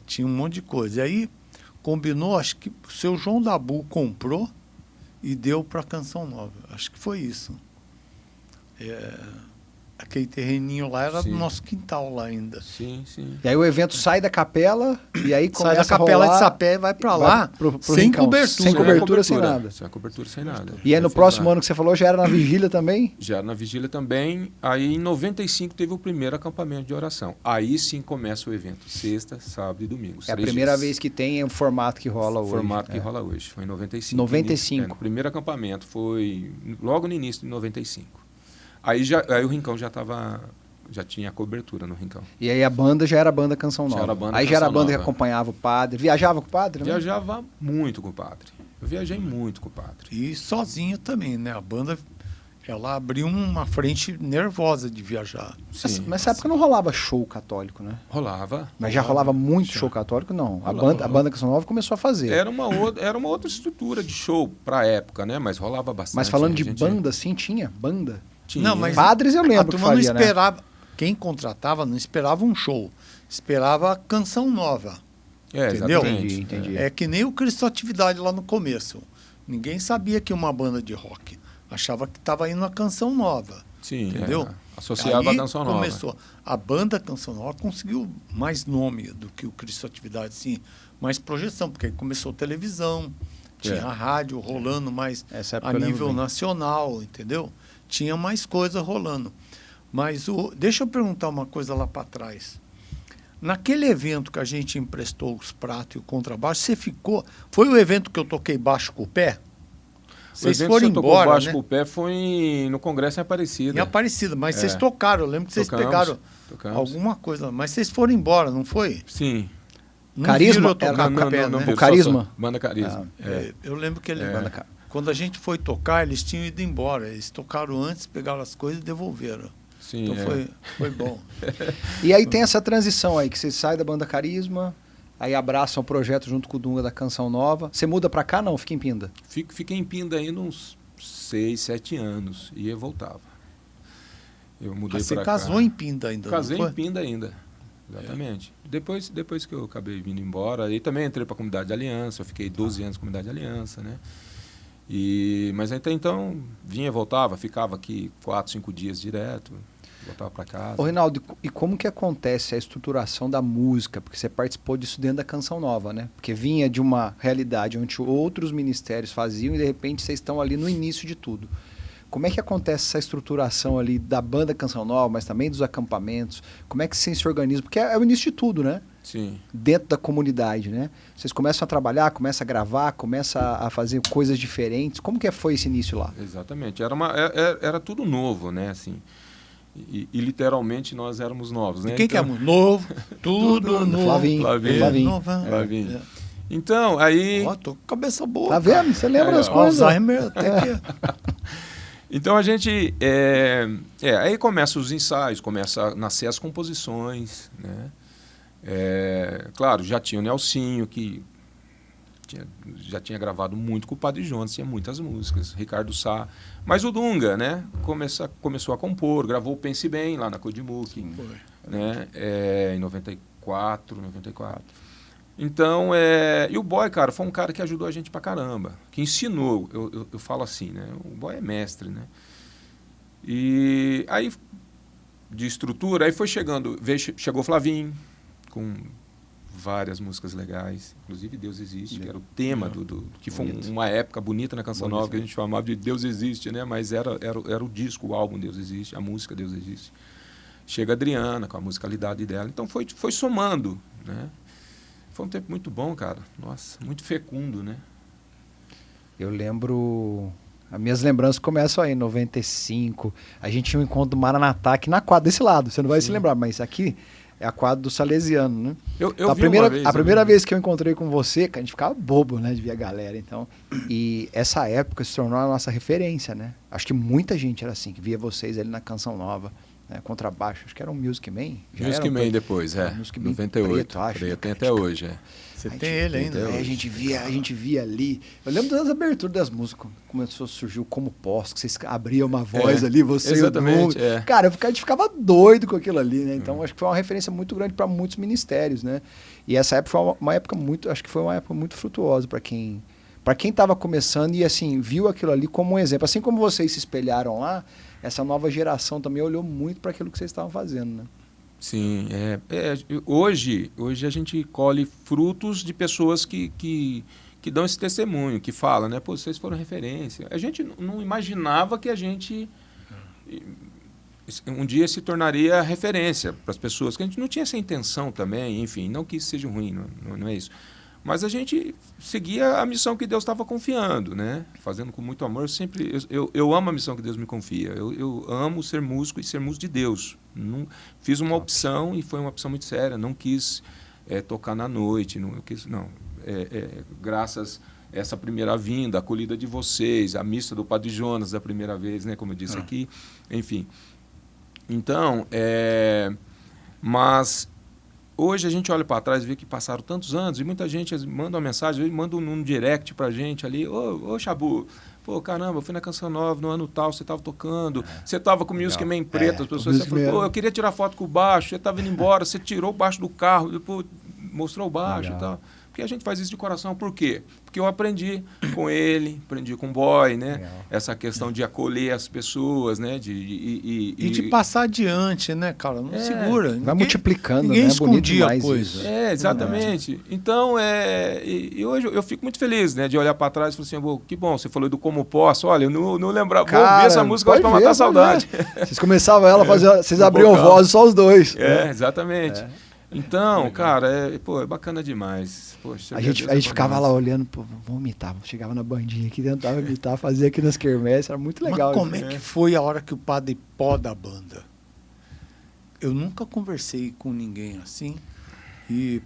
Tinha um monte de coisa. E aí combinou, acho que o seu João Dabu comprou e deu para a Canção Nova. Acho que foi isso. Aquele terreninho lá era do nosso quintal lá ainda. Sim. E aí o evento sai da capela e aí começa sai da capela a rolar, de Sapé e vai para lá sem Rincão, cobertura. Sem cobertura, sem nada. Sem cobertura, sem nada. E aí no próximo ano que você falou, já era na vigília também? Já na vigília também. Aí em 95 teve o primeiro acampamento de oração. Aí sim começa o evento. Sexta, sábado e domingo. É a primeira vez que tem o formato que rola hoje. O formato que rola hoje. Foi em 95. 95. O primeiro acampamento foi logo no início de 95. Aí o Rincão já tinha cobertura no Rincão. E aí a banda já era a banda Canção Nova. Aí já era a banda que acompanhava o padre. Viajava com o padre? Né? Viajava muito com o padre. Eu viajei muito com o padre. E sozinho também, né? A banda, ela abriu uma frente nervosa de viajar. Sim. Mas nessa época não rolava show católico, né? Rolava. Mas já rolava muito show católico? Não. A banda Canção Nova começou a fazer. Era uma outra estrutura de show pra época, né? Mas rolava bastante. Mas falando de banda, sim, tinha banda? Tinha. Não, mas padres eu lembro que fazia, não esperava, quem contratava não esperava um show, esperava a Canção Nova. Entendeu? Entendi. É que nem o Cristo Atividade lá no começo. Ninguém sabia que uma banda de rock. Achava que estava indo a Canção Nova. Sim, entendeu? Associava a Canção Nova. Começou. A banda Canção Nova conseguiu mais nome do que o Cristo Atividade, sim, mais projeção, porque aí começou televisão, tinha a rádio rolando mais a nível nacional, entendeu? Tinha mais coisa rolando. Mas deixa eu perguntar uma coisa lá para trás. Naquele evento que a gente emprestou os pratos e o contrabaixo, você ficou... Foi o evento que eu toquei baixo com o pé? Vocês foram embora, baixo com o pé foi no Congresso em Aparecida. Em Aparecida, mas vocês tocaram. Eu lembro que vocês pegaram alguma coisa. Mas vocês foram embora, não foi? Sim. Não Carisma? Eu tocar com o pé, né? O Carisma? Banda Carisma. Eu lembro que quando a gente foi tocar, eles tinham ido embora. Eles tocaram antes, pegaram as coisas e devolveram. Sim, então foi bom. E aí tem essa transição aí, que você sai da banda Carisma, aí abraça o projeto junto com o Dunga da Canção Nova. Você muda pra cá, não? Fica em Pinda? Fiquei em Pinda ainda uns 6, 7 anos. Ia e voltava. Eu mudei pra cá. Você casou em Pinda ainda, Casei não foi? em Pinda ainda. Exatamente. Depois que eu acabei vindo embora, aí também entrei para a Comunidade de Aliança, eu fiquei 12 anos na Comunidade de Aliança, né? Mas até então vinha, voltava, ficava aqui 4, 5 dias direto, voltava para casa. Ô, Reinaldo, e como que acontece a estruturação da música? Porque você participou disso dentro da Canção Nova, né? Porque vinha de uma realidade onde outros ministérios faziam e de repente vocês estão ali no início de tudo. Como é que acontece essa estruturação ali da banda Canção Nova, mas também dos acampamentos? Como é que vocês se organizam? Porque é o início de tudo, né? Sim. Dentro da comunidade, né? Vocês começam a trabalhar, começam a gravar, começam a fazer coisas diferentes. Como que foi esse início lá? Exatamente. Era tudo novo, né? Assim, e literalmente nós éramos novos, né? E quem que é novo? Tudo novo. Flavinho. Então, aí... Ó, tô com cabeça boa. Tá vendo? Você lembra das coisas? Alzheimer até que... Então a gente... aí começam os ensaios, começa a nascer as composições, né? Claro, já tinha o Nelsinho, que já tinha gravado muito com o Padre Jonas, tinha muitas músicas, Ricardo Sá. Mas o Dunga, né? Começou a compor, gravou o Pense Bem lá na Codimuc, né? Em 94. Então, e o Boy, cara, foi um cara que ajudou a gente pra caramba, que ensinou, eu falo assim, né? O Boy é mestre, né? E aí, de estrutura, aí foi chegou o Flavinho, com várias músicas legais, inclusive Deus Existe, que era o tema que foi uma época bonita na Canção Nova, que a gente chamava de Deus Existe, né? Mas era o disco, o álbum Deus Existe, a música Deus Existe. Chega a Adriana, com a musicalidade dela, então foi somando, né? Foi um tempo muito bom, cara. Nossa, muito fecundo, né? Eu lembro... As minhas lembranças começam aí, em 95. A gente tinha um encontro do Maranatá aqui na quadra, desse lado. Você não vai se lembrar, mas aqui é a quadra do Salesiano, né? Eu a vi primeira, uma vez, a primeira vez que eu encontrei com você, que a gente ficava bobo, né? De ver a galera, então. E essa época se tornou a nossa referência, né? Acho que muita gente era assim, que via vocês ali na Canção Nova. Né, contrabaixo, acho que era um Music Man. Music Man depois, Music Man 98. preto, acho. Preto, tem até hoje, Você tem ele ainda. A gente via ali. Eu lembro das aberturas das músicas. Começou a surgir o Como Posso, que vocês abriam uma voz ali, você exatamente, e o Dunga. Cara, a gente ficava doido com aquilo ali, né? Então, acho que foi uma referência muito grande para muitos ministérios, né? E essa época foi uma época acho que foi uma época muito frutuosa para quem estava começando e, assim, viu aquilo ali como um exemplo. Assim como vocês se espelharam lá, essa nova geração também olhou muito para aquilo que vocês estavam fazendo, né? Sim, hoje a gente colhe frutos de pessoas que dão esse testemunho, que falam, né? Pô, vocês foram referência. A gente não imaginava que a gente um dia se tornaria referência para as pessoas, que a gente não tinha essa intenção também, enfim, não que isso seja ruim, não é isso. Mas a gente seguia a missão que Deus estava confiando, né? Fazendo com muito amor. Eu amo a missão que Deus me confia. Eu amo ser músico e ser músico de Deus. Não, fiz uma opção e foi uma opção muito séria. Não quis tocar na noite. Graças a essa primeira vinda, a acolhida de vocês, a missa do Padre Jonas da primeira vez, né? Como eu disse aqui. Enfim. Então, mas... Hoje a gente olha para trás e vê que passaram tantos anos e muita gente manda uma mensagem, manda um direct para a gente ali, ô Chabu, pô, caramba, eu fui na Canção Nova no ano tal, você estava tocando, você estava com o Music Man preto, as pessoas falaram, pô, eu queria tirar foto com o baixo, você estava indo embora, você tirou o baixo do carro, depois mostrou o baixo e tal. Porque a gente faz isso de coração, por quê? Porque eu aprendi com ele, aprendi com o Boy, né? Legal. Essa questão de acolher as pessoas, né? E de passar adiante, né, cara? Não segura. Vai multiplicando, ninguém né? escondia a coisa. Exatamente. Então, e hoje eu fico muito feliz, né? De olhar para trás e falar assim, que bom, você falou do Como Posso. Olha, eu não lembrava, vou ouvir essa música hoje para matar a saudade. Vocês começavam ela, vocês abriam voz só os dois. Exatamente. Então, cara, é bacana demais. Poxa, a gente ficava lá olhando, pô, vamos imitar. Chegava na bandinha aqui, tentava imitar, fazia aqui nas quermesses, era muito legal. Mas como é que foi a hora que o padre poda a banda? Eu nunca conversei com ninguém assim, e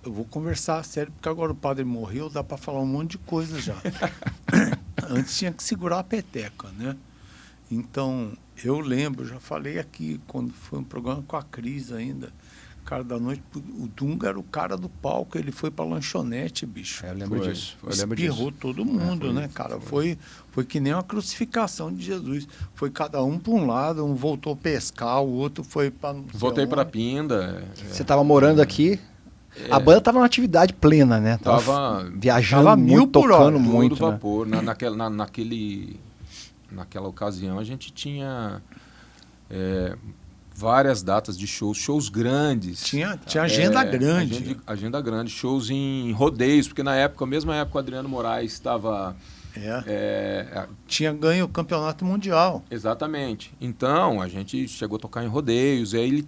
eu vou conversar sério, porque agora o padre morreu, dá para falar um monte de coisa já. Antes tinha que segurar a peteca, né? Então, eu lembro, já falei aqui, quando foi um programa com a Cris ainda, cara da noite, o Dunga era o cara do palco, ele foi pra lanchonete, bicho. Eu lembro disso. Espirrou todo mundo, né, cara? Foi que nem uma crucificação de Jesus. Foi cada um para um lado, um voltou pescar, o outro foi para... Voltei para Pinda. Você estava morando aqui? A banda tava numa atividade plena, né? Tava viajando tava muito, 1000 por hora, tocando muito, todo né? vapor. Naquela ocasião a gente tinha várias datas de shows grandes. Tinha agenda grande. Agenda grande, shows em rodeios, porque na mesma época o Adriano Moraes estava... Tinha ganho o campeonato mundial. Exatamente. Então, a gente chegou a tocar em rodeios, e aí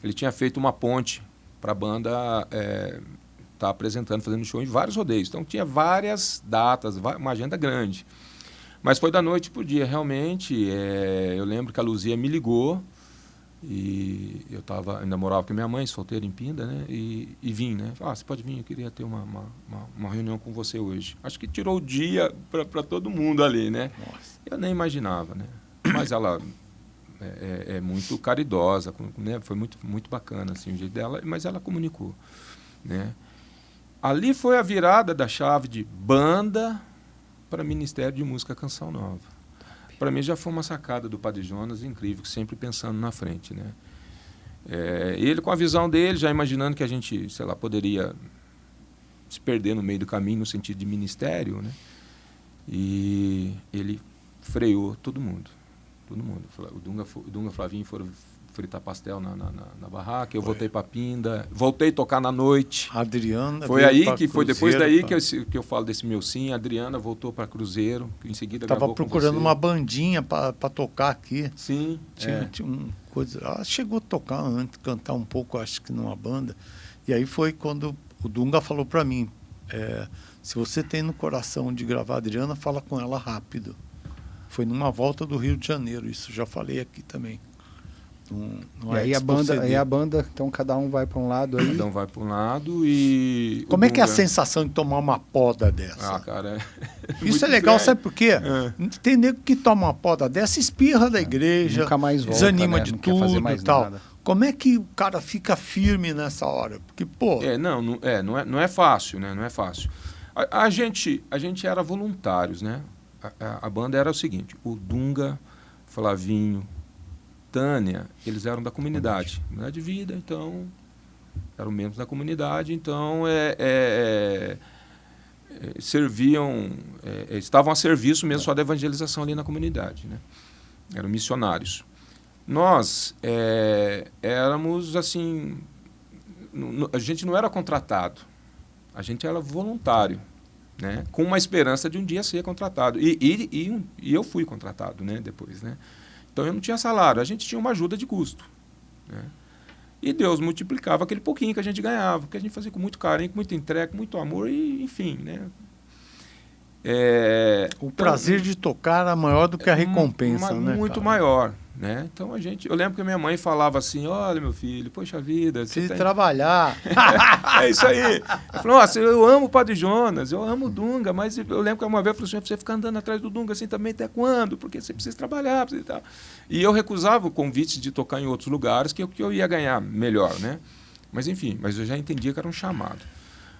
ele tinha feito uma ponte para a banda estar apresentando, fazendo show em vários rodeios. Então, tinha várias datas, uma agenda grande. Mas foi da noite para o dia, realmente. Eu lembro que a Luzia me ligou, e eu ainda morava com minha mãe, solteira em Pinda, né? E vim, né? Você pode vir, eu queria ter uma reunião com você hoje. Acho que tirou o dia para todo mundo ali, né? Nossa. Eu nem imaginava, né? Mas ela é muito caridosa, né? Foi muito, muito bacana assim, o jeito dela, mas ela comunicou, né? Ali foi a virada da chave de banda para Ministério de Música Canção Nova. Para mim já foi uma sacada do Padre Jonas incrível, sempre pensando na frente, né? Ele com a visão dele, já imaginando que a gente, sei lá, poderia se perder no meio do caminho no sentido de ministério, né? E ele freou todo mundo. O Dunga e o Flavinho foram fritar pastel na barraca, eu voltei para Pinda, voltei a tocar na noite. A Adriana foi aí que Cruzeiro, foi depois daí que eu falo desse meu sim. A Adriana voltou para Cruzeiro, que em seguida estava procurando uma bandinha para tocar aqui. Sim, tinha uma coisa. Ela chegou a tocar antes, cantar um pouco, acho que numa banda. E aí foi quando o Dunga falou para mim: se você tem no coração de gravar a Adriana, fala com ela rápido. Foi numa volta do Rio de Janeiro, isso já falei aqui também. E aí a banda, então cada um vai para um lado aí. Cada um vai para um lado e... Como é que é a sensação de tomar uma poda dessa? Cara... Isso é legal, sabe por quê? Tem nego que toma uma poda dessa, espirra da igreja, nunca mais volta, desanima né? de não tudo quer fazer mais e tal. Nada. Como é que o cara fica firme nessa hora? Porque, pô... Não é fácil, né? Não é fácil. A gente era voluntários, né? A banda era o seguinte: o Dunga, Flavinho, Tânia, eles eram da comunidade de vida, então eram membros da comunidade, então serviam, estavam a serviço mesmo só da evangelização ali na comunidade, né? Eram missionários. Nós éramos assim, a gente não era contratado, a gente era voluntário, né? Com uma esperança de um dia ser contratado. E eu fui contratado, né? Depois, né? Então eu não tinha salário, a gente tinha uma ajuda de custo, né? E Deus multiplicava aquele pouquinho que a gente ganhava, porque a gente fazia com muito carinho, com muita entrega, com muito amor, e enfim, né? O prazer de tocar era maior do que a recompensa, né? Muito maior, né? Então eu lembro que a minha mãe falava assim: olha, meu filho, poxa vida, você trabalhar. É isso aí. Eu falei: nossa, eu amo o Padre Jonas, eu amo o Dunga, mas eu lembro que uma vez eu falei assim: você fica andando atrás do Dunga assim também até quando? Porque você precisa trabalhar, precisa tal. E eu recusava o convite de tocar em outros lugares que eu ia ganhar melhor, né? Mas enfim, eu já entendia que era um chamado.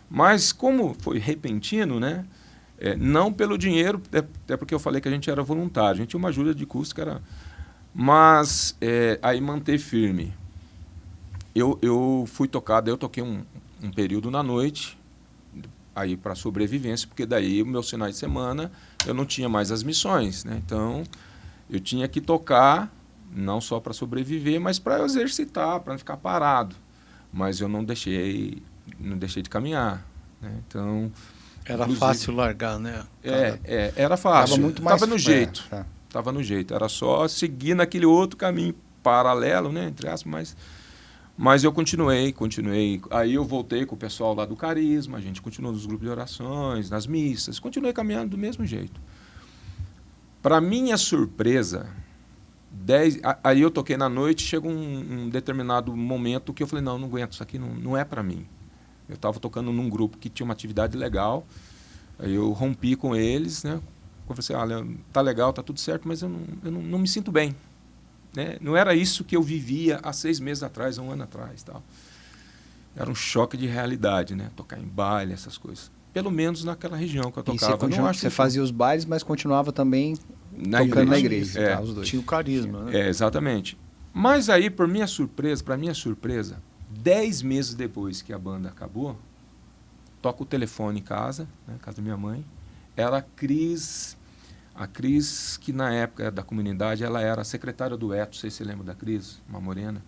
Mas como foi repentino, né? Não pelo dinheiro, até porque eu falei que a gente era voluntário, a gente tinha uma ajuda de custo que era... Mas aí manter firme. Eu fui tocado, eu toquei um período na noite, aí para sobrevivência, porque daí, meus finais de semana, eu não tinha mais as missões, né? Então, eu tinha que tocar, não só para sobreviver, mas para exercitar, para não ficar parado. Mas eu não deixei de caminhar, né? Então... Era fácil largar, né? Era fácil. Tava no jeito. Tava no jeito. Era só seguir naquele outro caminho paralelo, né? Entre aspas, mas eu continuei. Aí eu voltei com o pessoal lá do Carisma, a gente continuou nos grupos de orações, nas missas, continuei caminhando do mesmo jeito. Para minha surpresa, aí eu toquei na noite, chega um determinado momento que eu falei: não aguento, isso aqui não é para mim. Eu estava tocando num grupo que tinha uma atividade legal, aí eu rompi com eles, né? Eu falei assim: olha, tá legal, tá tudo certo, mas eu não me sinto bem, né? Não era isso que eu vivia há 6 meses atrás, 1 ano atrás, tal. Era um choque de realidade, né? Tocar em baile, essas coisas. Pelo menos naquela região que eu tocava. Você fazia os bailes, mas continuava também tocando na igreja. Os dois. Tinha o carisma, né? Exatamente. Mas aí, para minha surpresa, 10 meses depois que a banda acabou, toca o telefone em casa, né, casa da minha mãe. Era a Cris, que na época da comunidade, ela era secretária do Eto, não sei se você lembra da Cris, uma morena.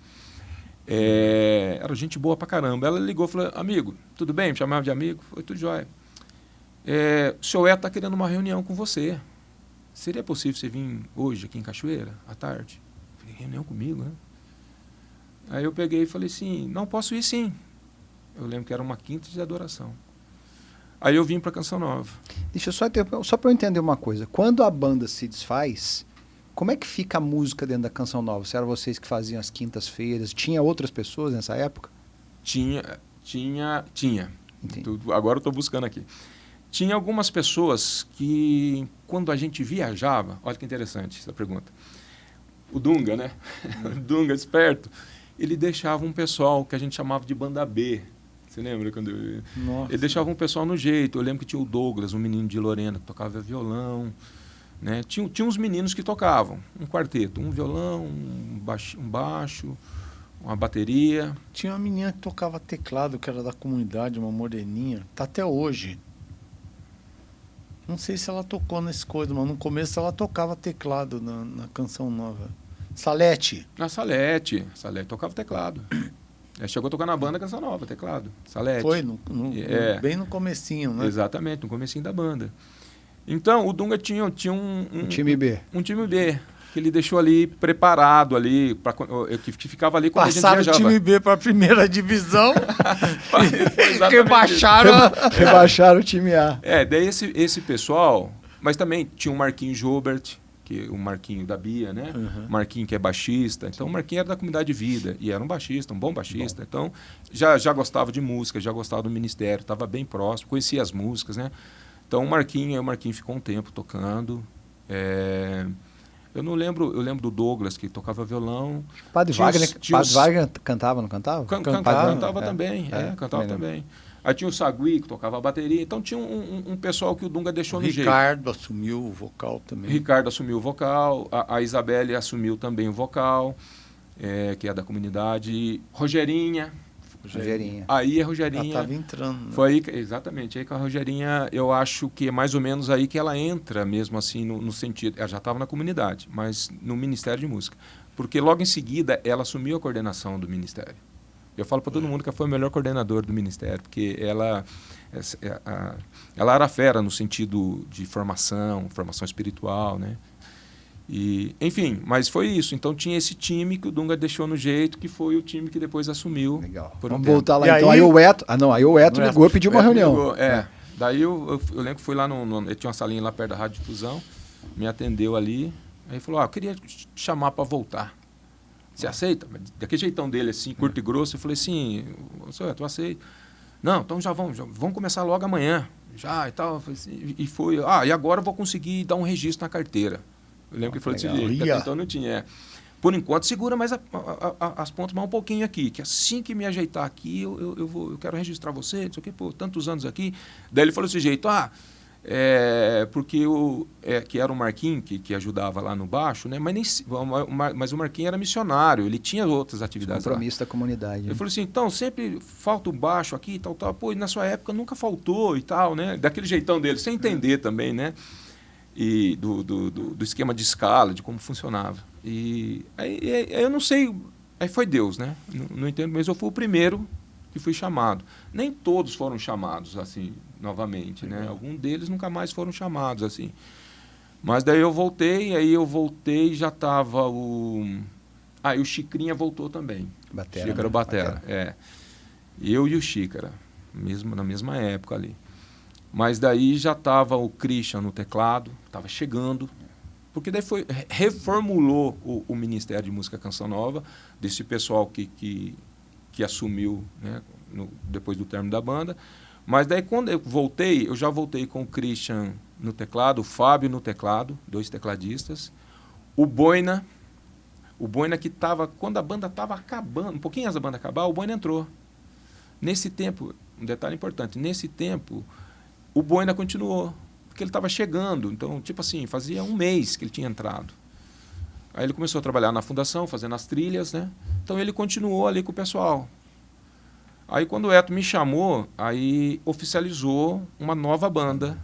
Era gente boa pra caramba. Ela ligou e falou, amigo, tudo bem? Me chamava de amigo. Foi tudo jóia. O senhor Eto está querendo uma reunião com você. Seria possível você vir hoje aqui em Cachoeira, à tarde? Falei, reunião comigo, né? Aí eu peguei e falei assim, não, posso ir sim. Eu lembro que era uma quinta de adoração. Aí eu vim para Canção Nova. Deixa eu só para eu entender uma coisa. Quando a banda se desfaz, como é que fica a música dentro da Canção Nova? Se eram vocês que faziam as quintas-feiras? Tinha outras pessoas nessa época? Tinha. Agora eu estou buscando aqui. Tinha algumas pessoas que, quando a gente viajava, olha que interessante essa pergunta. O Dunga, né? O Dunga, esperto, ele deixava um pessoal que a gente chamava de banda B. Você lembra? Ele deixava um pessoal no jeito. Eu lembro que tinha o Douglas, um menino de Lorena, que tocava violão. Né? Tinha uns meninos que tocavam, um quarteto, um violão, um baixo, uma bateria. Tinha uma menina que tocava teclado, que era da comunidade, uma moreninha. Tá até hoje. Não sei se ela tocou nesse coisa, mas no começo ela tocava teclado na Canção Nova. Salete. A Salete tocava teclado. Chegou a tocar na banda Canção Nova, teclado. Salete. Foi, bem no comecinho, né? Exatamente, no comecinho da banda. Então, o Dunga tinha um time B. Um time B, que ele deixou ali preparado ali, que ficava ali quando passaram a gente viajava. O time B para a primeira divisão e rebaixaram o time A. Daí esse pessoal, mas também tinha o Marquinho Joubert, o Marquinho da Bia, né? Uhum. Marquinho que é baixista. Então o Marquinho era da comunidade de vida e era um baixista, um bom baixista. Então já gostava de música, já gostava do ministério, estava bem próximo, conhecia as músicas, né? Então o Marquinho ficou um tempo tocando. Eu não lembro, eu lembro do Douglas que tocava violão. Padre Wagner cantava, não cantava? Cantava também, cantava também. Aí tinha o Sagui que tocava bateria, então tinha um pessoal que o Dunga deixou no jeito. Ricardo assumiu o vocal também. Ricardo assumiu o vocal, a Isabelle assumiu também o vocal, que é da comunidade. Rogerinha. Aí a Rogerinha... Ela estava entrando. Né? Foi aí, exatamente, aí com a Rogerinha eu acho que é mais ou menos aí que ela entra mesmo assim no sentido... Ela já estava na comunidade, mas no Ministério de Música. Porque logo em seguida ela assumiu a coordenação do Ministério. Eu falo para todo mundo que ela foi o melhor coordenador do Ministério, porque ela era fera no sentido de formação espiritual, né? E, enfim, mas foi isso. Então tinha esse time que o Dunga deixou no jeito, que foi o time que depois assumiu. Legal. Vamos voltar lá. Então aí o Eto ligou e pediu uma reunião. Daí eu lembro que fui lá, ele tinha uma salinha lá perto da Rádio Difusão, me atendeu ali, aí falou, eu queria te chamar para voltar. Você aceita? Daquele jeitão dele, assim, curto e grosso. Eu falei assim, eu aceito. Não, então já vamos começar logo amanhã. Já e tal. Assim, e foi, e agora eu vou conseguir dar um registro na carteira. Eu lembro que ele falou desse jeito, então não tinha. Por enquanto, segura mais as pontas mais um pouquinho aqui, que assim que me ajeitar aqui, eu quero registrar você, não sei o quê, tantos anos aqui. Daí ele falou desse jeito, porque que era o Marquinhos que ajudava lá no baixo, né? Mas o Marquinhos era missionário, ele tinha outras atividades. Compromisso da comunidade. Ele falou assim, então, sempre falta o baixo aqui e tal. Pô, e na sua época nunca faltou e tal, né? Daquele jeitão dele, sem entender também, né? E do esquema de escala, de como funcionava. E aí eu não sei, aí foi Deus, né? Não entendo, mas eu fui o primeiro que fui chamado. Nem todos foram chamados, assim, novamente, né? Alguns deles nunca mais foram chamados, assim. Mas daí eu voltei, e já estava e o Chicrinha voltou também. Batera, Batera. Eu e o Xícara, na mesma época ali. Mas daí já estava o Christian no teclado, estava chegando, porque daí reformulou o Ministério de Música Canção Nova, desse pessoal que assumiu, né, depois do término da banda. Mas daí quando eu já voltei com o Christian no teclado, o Fábio no teclado, 2 tecladistas, o Boina que estava, quando a banda estava acabando, um pouquinho antes da banda acabar, o Boina entrou. Nesse tempo, um detalhe importante, nesse tempo, o Boina continuou, porque ele estava chegando, então, tipo assim, fazia um mês que ele tinha entrado. Aí ele começou a trabalhar na fundação, fazendo as trilhas, né? Então ele continuou ali com o pessoal. Aí quando o Eto me chamou, aí oficializou uma nova banda,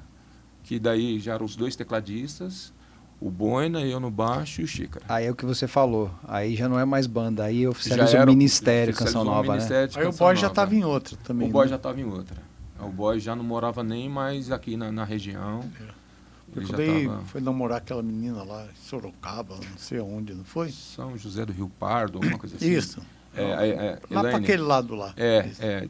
que daí já eram os 2 tecladistas, o Boina, eu no baixo e o Xícara. Aí é o que você falou. Aí já não é mais banda. Aí Já oficializa o era Ministério oficializou Canção o Nova, né? Ministério de Aí o Canção boy já Nova. estava em outra também. O boy né? já estava em outra. O boy já não morava nem mais aqui na região. Ele já Daí estava foi namorar aquela menina lá em Sorocaba, não sei aonde, não foi? São José do Rio Pardo, alguma coisa assim. Isso. Lá para Elaine. aquele lado lá.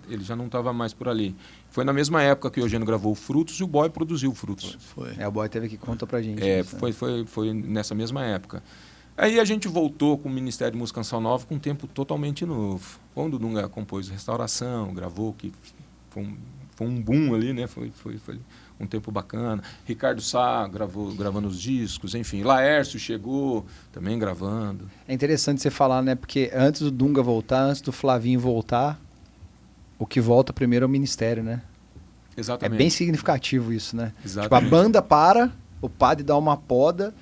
Ele já não estava mais por ali. Foi na mesma época que o Eugênio gravou o Frutos e o boy produziu o Frutos. Foi. O boy teve que contar pra gente. Isso, né? Foi nessa mesma época. Aí a gente voltou com o Ministério de Música Canção Nova com um tempo totalmente novo. Quando o Dunga compôs Restauração, gravou, que foi um boom ali, né? Foi um tempo bacana. Ricardo Sá gravando os discos, enfim. Laércio chegou também gravando. É interessante você falar, né? Porque antes do Dunga voltar, antes do Flavinho voltar, o que volta primeiro é o Ministério, né? Exatamente. É bem significativo isso, né? Exatamente. Tipo, a banda para, o padre dá uma poda.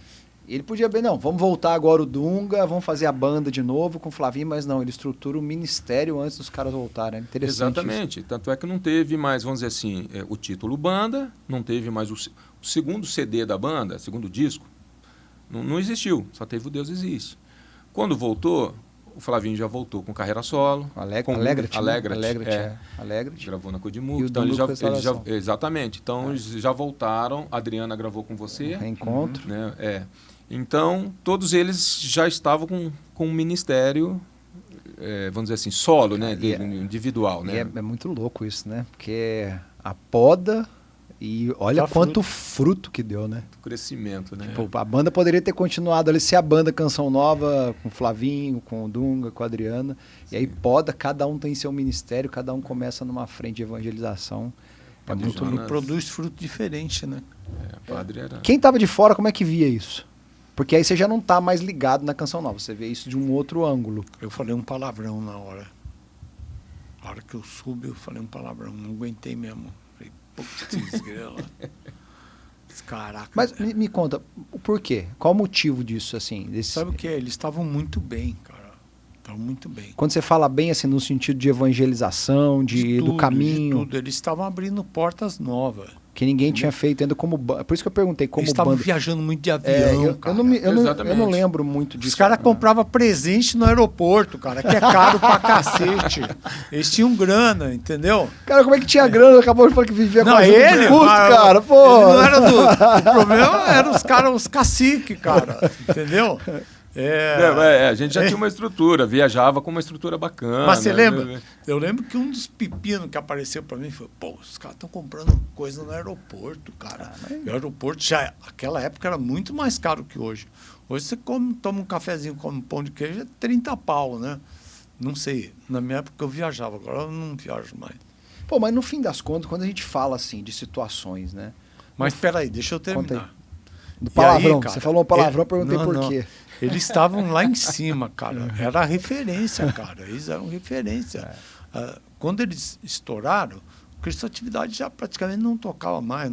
Ele podia bem, não, vamos voltar agora o Dunga, vamos fazer a banda de novo com o Flavinho, mas não, ele estrutura o Ministério antes dos caras voltarem. É interessante. Exatamente. Isso. Tanto é que não teve mais, vamos dizer assim, o título banda, não teve mais o segundo CD da banda, segundo disco, não existiu, só teve o Deus Existe. Quando voltou, o Flavinho já voltou com carreira solo. Alegra-te. Gravou na Codimuc. E o Então Dunga exatamente. Então eles já voltaram. A Adriana gravou com você. Reencontro. Né? Então, todos eles já estavam com um ministério, vamos dizer assim, solo, né? Individual. Né? É muito louco isso, né? Porque a poda e olha quanto fruto que deu, né? Crescimento, né? Tipo, a banda poderia ter continuado ali, se a banda Canção Nova, com o Flavinho, com o Dunga, com a Adriana. Sim. E aí poda, cada um tem seu ministério, cada um começa numa frente de evangelização. É muito louco. Produz fruto diferente, né? Padre era... Quem estava de fora, como é que via isso? Porque aí você já não está mais ligado na Canção Nova, você vê isso de um outro ângulo. Eu falei um palavrão na hora. A hora que eu soube, eu falei um palavrão, não aguentei mesmo. Falei, putz, grela. Caraca. Mas me conta, por quê? Qual o motivo disso, assim? Sabe o que é? Eles estavam muito bem, cara. Estavam muito bem. Quando você fala bem, assim, no sentido de evangelização, do caminho... De tudo. Eles estavam abrindo portas novas. Que ninguém tinha feito ainda como banda. Por isso que eu perguntei como banda. Eles estavam viajando muito de avião, eu não lembro muito disso. Os caras compravam presente no aeroporto, cara, que é caro pra cacete. Eles tinham grana, entendeu? Cara, como é que tinha grana? Acabou de falar que vivia com ele, custo, cara. Pô. Ele não era o problema eram os caras, os caciques, cara. Entendeu? A gente já tinha uma estrutura, viajava com uma estrutura bacana. Mas você lembra? Eu lembro que um dos pepinos que apareceu para mim foi, pô, os caras estão comprando coisa no aeroporto, cara. O aeroporto já, naquela época, era muito mais caro que hoje. Hoje você toma um cafezinho, come um pão de queijo, é 30 pau, né? Não sei, na minha época eu viajava, agora eu não viajo mais. Pô, mas no fim das contas, quando a gente fala assim de situações, né? Mas peraí, deixa eu terminar. Do palavrão, aí, cara, você falou um palavrão, eu perguntei por quê. Eles estavam lá em cima, cara. Era a referência, cara. Eles eram referência. Quando eles estouraram, o Cristo Atividade já praticamente não tocava mais.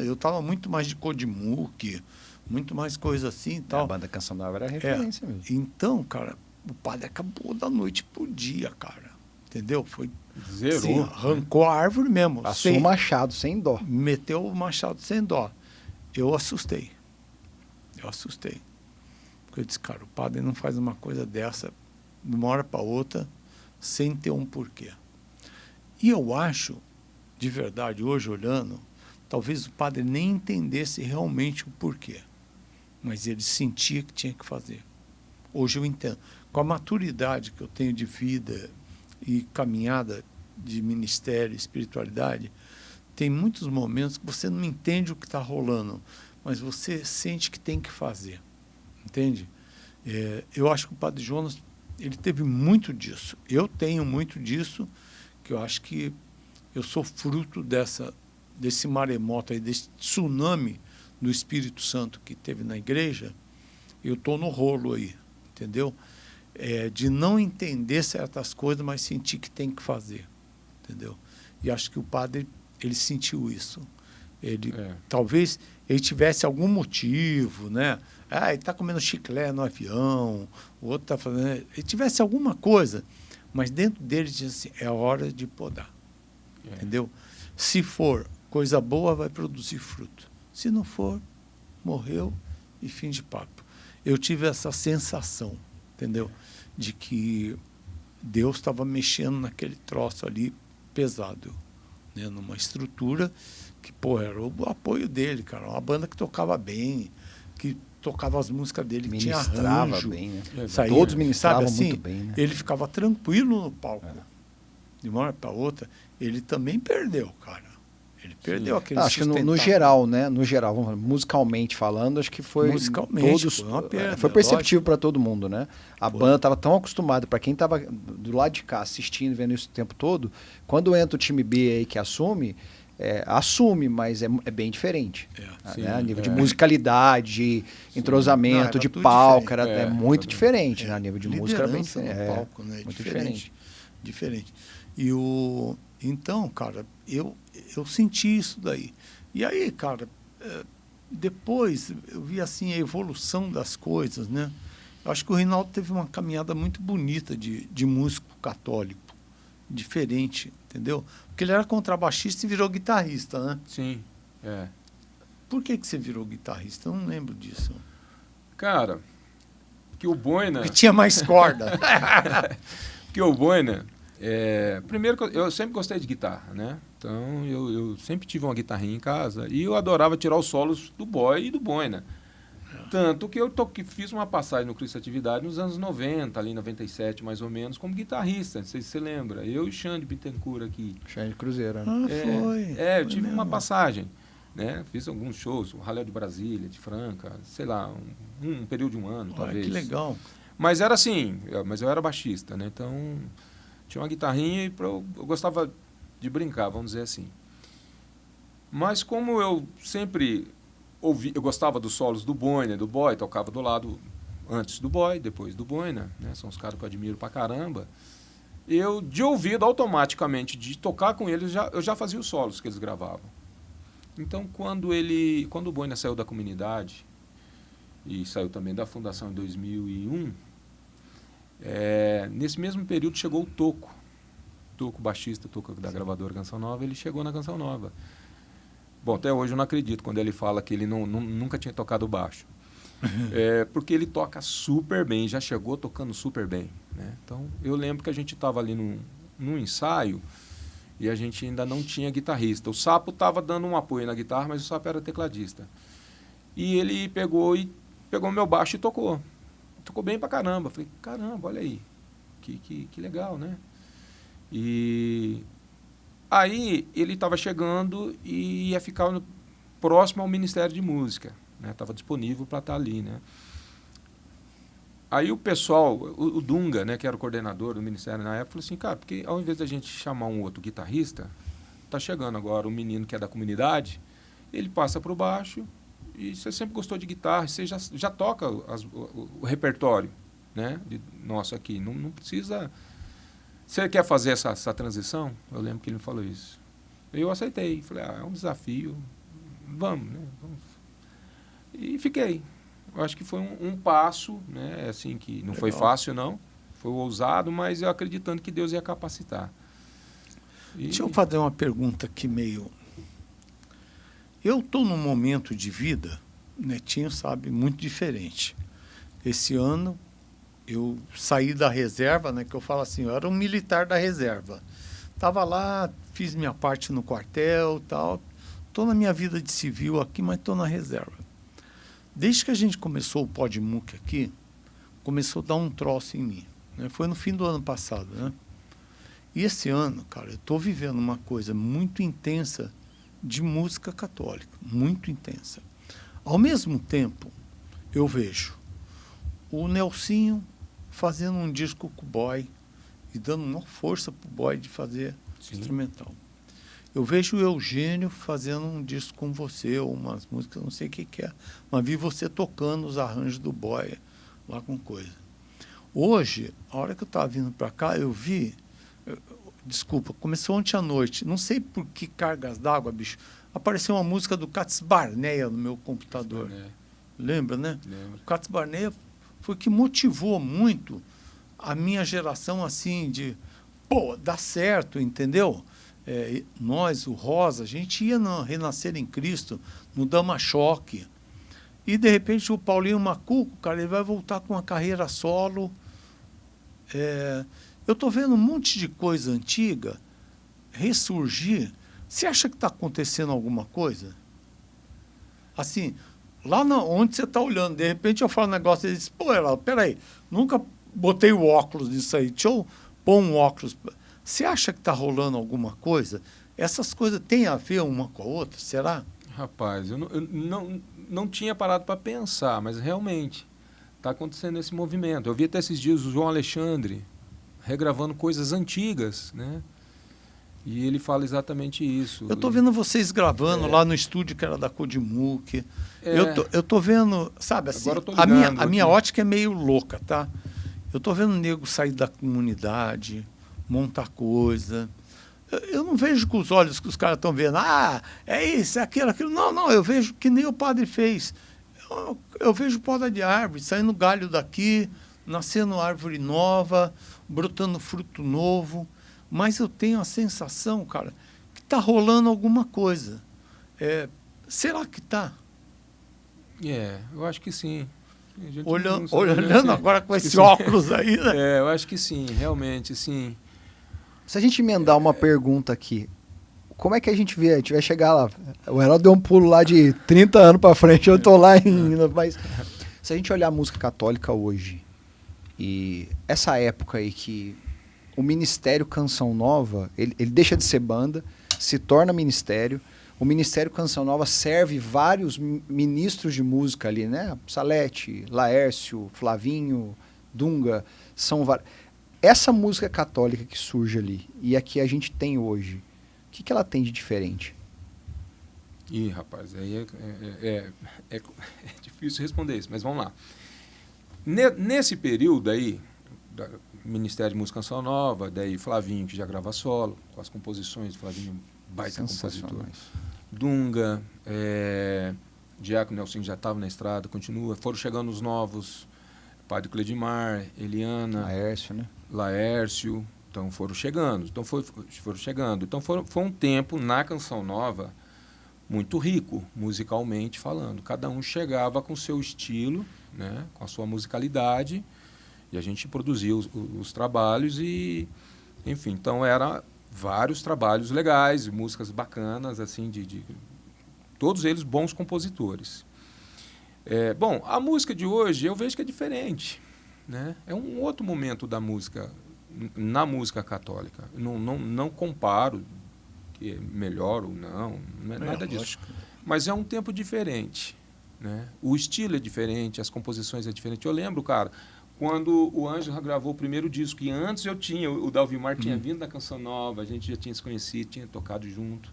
Eu estava muito mais de Codimuc, muito mais coisa assim e tal. A banda Canção Nova era referência mesmo. Então, cara, o padre acabou da noite pro dia, cara. Entendeu? Foi... Zerou. Assim, arrancou a árvore mesmo. Passou o machado sem dó. Meteu o machado sem dó. Eu assustei. Porque eu disse, cara, o padre não faz uma coisa dessa de uma hora para outra sem ter um porquê. E eu acho, de verdade, hoje olhando, talvez o padre nem entendesse realmente o porquê, mas ele sentia que tinha que fazer. Hoje eu entendo. Com a maturidade que eu tenho de vida e caminhada de ministério, espiritualidade, tem muitos momentos que você não entende o que está rolando, mas você sente que tem que fazer. Entende? Eu acho que o Padre Jonas, ele teve muito disso. Eu tenho muito disso, que eu acho que eu sou fruto desse maremoto aí, desse tsunami do Espírito Santo que teve na igreja. Eu estou no rolo aí, entendeu? De não entender certas coisas, mas sentir que tem que fazer, entendeu? E acho que o padre, ele sentiu isso. Talvez ele tivesse algum motivo, né? Ele está comendo chiclete no avião, o outro está fazendo... Ele tivesse alguma coisa, Mas dentro dele diz assim, é hora de podar. Entendeu? Se for coisa boa, vai produzir fruto. Se não for, morreu e fim de papo. Eu tive essa sensação, entendeu? De que Deus estava mexendo naquele troço ali pesado, né? Numa estrutura que, pô, era o apoio dele, cara. Uma banda que tocava bem, que tocava as músicas dele, que tinha arranjo. Bem, né? Saía, Todos ministravam sabe, assim, muito bem, né? Ele ficava tranquilo no palco. De uma hora para outra, ele também perdeu, cara. Ele perdeu aquele acho que no geral, né? No geral, vamos falar, musicalmente falando, acho que foi foi uma perda, foi perceptível para todo mundo, né? A banda estava tão acostumada, para quem estava do lado de cá assistindo, vendo isso o tempo todo, quando entra o time B aí que assume, mas é bem diferente. Né? A nível de musicalidade, entrosamento, de palco, é muito diferente. Né? A nível de música era bem diferente. No palco, né? Muito diferente. Diferente. Então, cara, eu senti isso daí. E aí, cara, depois eu vi assim a evolução das coisas, né? Eu acho que o Reinaldo teve uma caminhada muito bonita de músico católico, diferente, entendeu? Porque ele era contrabaixista e virou guitarrista, né? Sim, Por que você virou guitarrista? Eu não lembro disso. Cara, que o Boina... Porque tinha mais corda. Porque o Boina... primeiro, eu sempre gostei de guitarra, né? Então, eu sempre tive uma guitarrinha em casa e eu adorava tirar os solos do Boy e do Boina. Tanto que eu fiz uma passagem no Cristo Atividade nos anos 90, ali 97 mais ou menos, como guitarrista, não sei se você lembra. Eu e Xande Bittencourt aqui. Xande Cruzeiro, né? Foi. Eu tive uma passagem, né? Fiz alguns shows, o Ralé de Brasília, de Franca, sei lá, um período de um ano, talvez. Que legal. Mas era assim, mas eu era baixista, né? Então... tinha uma guitarrinha e eu gostava de brincar, vamos dizer assim. Mas como eu sempre eu gostava dos solos do Boina, do Boy, tocava do lado antes do Boy, depois do Boina, né? São os caras que eu admiro pra caramba. Eu, de ouvido, automaticamente, de tocar com eles, eu já fazia os solos que eles gravavam. Então, quando o Boina saiu da comunidade, e saiu também da fundação em 2001, nesse mesmo período chegou o Toco, baixista, Toco da gravadora Canção Nova, ele chegou na Canção Nova. Bom, até hoje eu não acredito quando ele fala que ele nunca tinha tocado baixo. Porque ele toca super bem, já chegou tocando super bem, né? Então, eu lembro que a gente estava ali num ensaio e a gente ainda não tinha guitarrista. O Sapo estava dando um apoio na guitarra, mas o Sapo era tecladista. E ele pegou meu baixo e tocou. Tocou bem pra caramba. Falei, caramba, olha aí. Que legal, né? E aí ele estava chegando e ia ficar próximo ao Ministério de Música, né? Estava disponível para estar ali, né? Aí o pessoal, o Dunga, né, que era o coordenador do Ministério na época, falou assim, cara, porque ao invés da gente chamar um outro guitarrista, tá chegando agora um menino que é da comunidade, ele passa para o baixo e você sempre gostou de guitarra, você já toca o repertório, né, nosso aqui, não precisa... Você quer fazer essa transição? Eu lembro que ele me falou isso. Eu aceitei, falei, é um desafio, vamos, né, vamos. E fiquei. Eu acho que foi um passo, né, assim, que não foi fácil, não. Foi ousado, mas eu acreditando que Deus ia capacitar. Deixa eu fazer uma pergunta aqui meio... Eu estou num momento de vida, Netinho sabe, muito diferente. Esse ano, eu saí da reserva, né, que eu falo assim, eu era um militar da reserva. Estava lá, fiz minha parte no quartel e tal. Estou na minha vida de civil aqui, mas estou na reserva. Desde que a gente começou o Podmuc aqui, começou a dar um troço em mim, né? Foi no fim do ano passado, né? E esse ano, cara, eu estou vivendo uma coisa muito intensa de música católica, muito intensa. Ao mesmo tempo, eu vejo o Nelsinho fazendo um disco com o Boy e dando uma força para o Boy de fazer instrumental. Eu vejo o Eugênio fazendo um disco com você, ou umas músicas, não sei o que é, mas vi você tocando os arranjos do Boy lá com coisa. Hoje, a hora que eu estava vindo para cá, eu vi... Desculpa, começou ontem à noite, não sei por que cargas d'água, bicho, apareceu uma música do Cats Barneia no meu computador. Lembra, né? Lembro. O Cats Barneia foi que motivou muito a minha geração assim de, pô, dá certo, entendeu? Nós, o Rosa, a gente ia no Renascer em Cristo, no Dama Choque, e de repente o Paulinho Macuco, cara, ele vai voltar com uma carreira solo. Eu estou vendo um monte de coisa antiga ressurgir. Você acha que está acontecendo alguma coisa? Assim, lá onde você está olhando, de repente eu falo um negócio e diz, pô, peraí, nunca botei o óculos nisso aí, deixa eu pôr um óculos. Você acha que está rolando alguma coisa? Essas coisas têm a ver uma com a outra, será? Rapaz, eu não tinha parado para pensar, mas realmente está acontecendo esse movimento. Eu vi até esses dias o João Alexandre regravando coisas antigas, né? E ele fala exatamente isso. Eu estou vendo vocês gravando lá no estúdio que era da Codimuk. Eu estou vendo, sabe assim, a minha ótica é meio louca, tá? Eu estou vendo o nego sair da comunidade, montar coisa. Eu não vejo com os olhos que os caras estão vendo, é isso, é aquilo. Não, eu vejo que nem o padre fez. Eu vejo poda de árvore, saindo galho daqui, nascendo árvore nova, brotando fruto novo. Mas eu tenho a sensação, cara, que está rolando alguma coisa. Será que está? Eu acho que sim. Olhando agora com esse óculos aí, né? Eu acho que sim, realmente, sim. Se a gente emendar uma pergunta aqui, como é que a gente vê? A gente vai chegar lá. O Heraldo deu um pulo lá de 30 anos para frente, eu estou lá ainda. Mas se a gente olhar a música católica hoje, e essa época aí que o Ministério Canção Nova, ele deixa de ser banda, se torna ministério. O Ministério Canção Nova serve vários ministros de música ali, né? Salete, Laércio, Flavinho, Dunga, são vários. Essa música católica que surge ali e a que a gente tem hoje, o que ela tem de diferente? Rapaz, aí é difícil responder isso, mas vamos lá. Nesse período aí, Ministério de Música Canção Nova, daí Flavinho, que já grava solo, com as composições, Flavinho, baita compositor. Dunga, Diácono Nelson já estava na estrada, continua. Foram chegando os novos, Padre Cledimar, Eliana, Laércio, então foram chegando. Então foi um tempo na Canção Nova muito rico, musicalmente falando. Cada um chegava com o seu estilo, né, com a sua musicalidade, e a gente produzia os trabalhos e, enfim, então eram vários trabalhos legais, músicas bacanas, assim, de todos eles bons compositores. Bom, a música de hoje eu vejo que é diferente, né? É um outro momento da música, na música católica. Não comparo que é melhor ou não é nada disso. Lógico. Mas é um tempo diferente, né? O estilo é diferente, as composições é diferente. Eu lembro, cara, quando o Ângelo gravou o primeiro disco, e antes o Dalvimar tinha vindo da Canção Nova, a gente já tinha se conhecido, tinha tocado junto,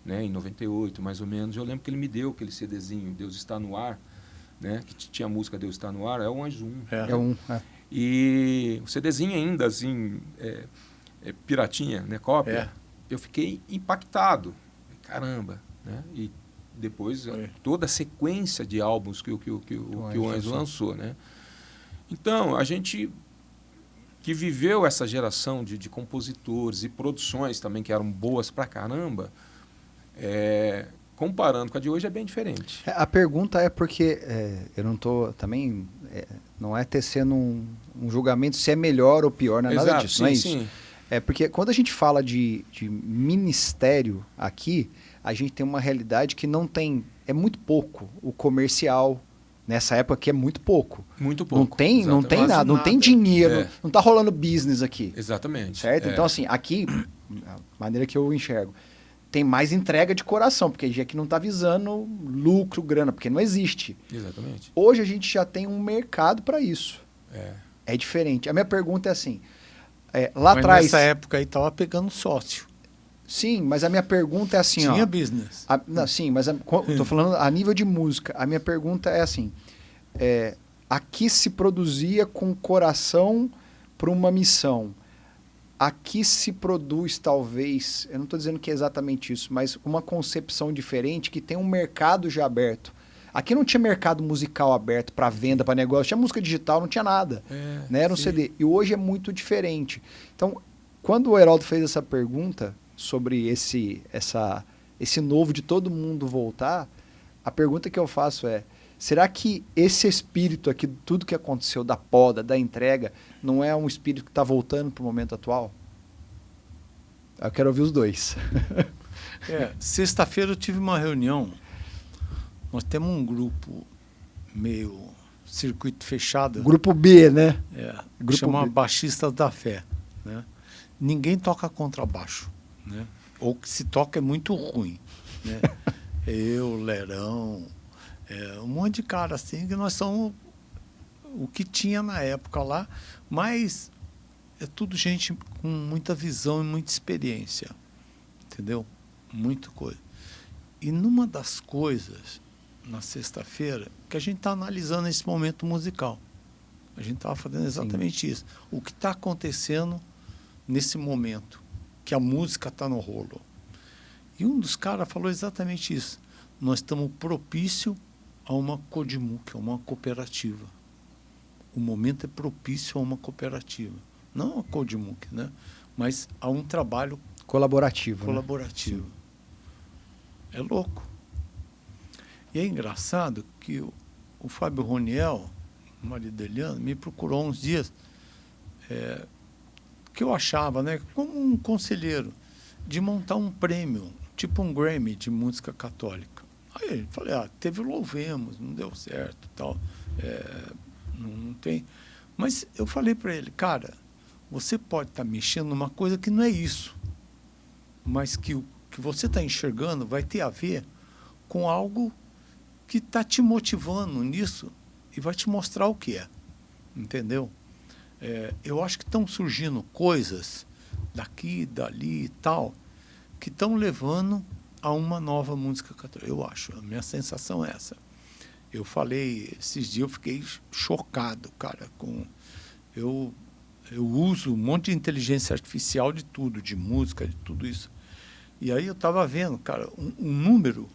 né, em 98, mais ou menos. Eu lembro que ele me deu aquele CDzinho, Deus Está no Ar, né, que tinha a música Deus Está no Ar, é o Anjo 1. E o CDzinho ainda, assim, piratinha, né, cópia. Eu fiquei impactado. Caramba, né? E depois toda a sequência de álbuns que o Anjo lançou, né? Então, a gente que viveu essa geração de compositores e produções também que eram boas pra caramba, comparando com a de hoje, é bem diferente. A pergunta é porque eu não estou também... não é tecendo um julgamento se é melhor ou pior, não é nada disso, sim, não é isso? Sim. É porque quando a gente fala de ministério aqui, a gente tem uma realidade que não tem... É muito pouco o comercial... Nessa época aqui é muito pouco. Muito pouco. Não tem nada, não tem dinheiro, não está rolando business aqui. Exatamente. Certo? Então, assim, aqui, a maneira que eu enxergo, tem mais entrega de coração, porque a gente aqui não está visando lucro, grana, porque não existe. Exatamente. Hoje a gente já tem um mercado para isso. É diferente. A minha pergunta é assim, lá atrás... Nessa época aí estava pegando sócio. Sim, mas a minha pergunta é assim, Tinha business. Sim, mas estou falando a nível de música. A minha pergunta é assim, aqui se produzia com coração para uma missão. Aqui se produz, talvez, eu não estou dizendo que é exatamente isso, mas uma concepção diferente que tem um mercado já aberto. Aqui não tinha mercado musical aberto para venda, para negócio, tinha música digital, não tinha nada. Né? Era um CD. E hoje é muito diferente. Então, quando o Heraldo fez essa pergunta sobre esse novo de todo mundo voltar, a pergunta que eu faço é: será que esse espírito aqui, tudo que aconteceu da poda, da entrega, não é um espírito que está voltando para o momento atual? Eu quero ouvir os dois. Sexta-feira eu tive uma reunião. Nós temos um grupo meio circuito fechado. Grupo B, né? Grupo chama Baixistas da Fé. Né? Ninguém toca contrabaixo. Né? Ou que se toca é muito ruim. Né? Eu, Lerão, um monte de cara assim, que nós somos o que tinha na época lá, mas é tudo gente com muita visão e muita experiência, entendeu? Muita coisa. E numa das coisas, na sexta-feira, que a gente está analisando esse momento musical, a gente estava fazendo exatamente isso. O que está acontecendo nesse momento, que a música está no rolo. E um dos caras falou exatamente isso. Nós estamos propício a uma CODIMUC, a uma cooperativa. O momento é propício a uma cooperativa. Não a CODIMUC, né? Mas a um trabalho colaborativo. Né? É louco. E é engraçado que o Fábio Roniel, o marido da Eliana, me procurou uns dias, que eu achava, né, como um conselheiro, de montar um prêmio, tipo um Grammy de música católica. Aí eu falei, teve o Louvemos, não deu certo, tal, não tem. Mas eu falei para ele, cara, você pode estar mexendo numa coisa que não é isso, mas que o que você está enxergando vai ter a ver com algo que está te motivando nisso e vai te mostrar o que é, entendeu? Eu acho que estão surgindo coisas daqui, dali e tal, que estão levando a uma nova música católica. Eu acho, a minha sensação é essa. Eu falei, esses dias eu fiquei chocado, cara, com... Eu uso um monte de inteligência artificial de tudo, de música, de tudo isso. E aí eu estava vendo, cara, um número.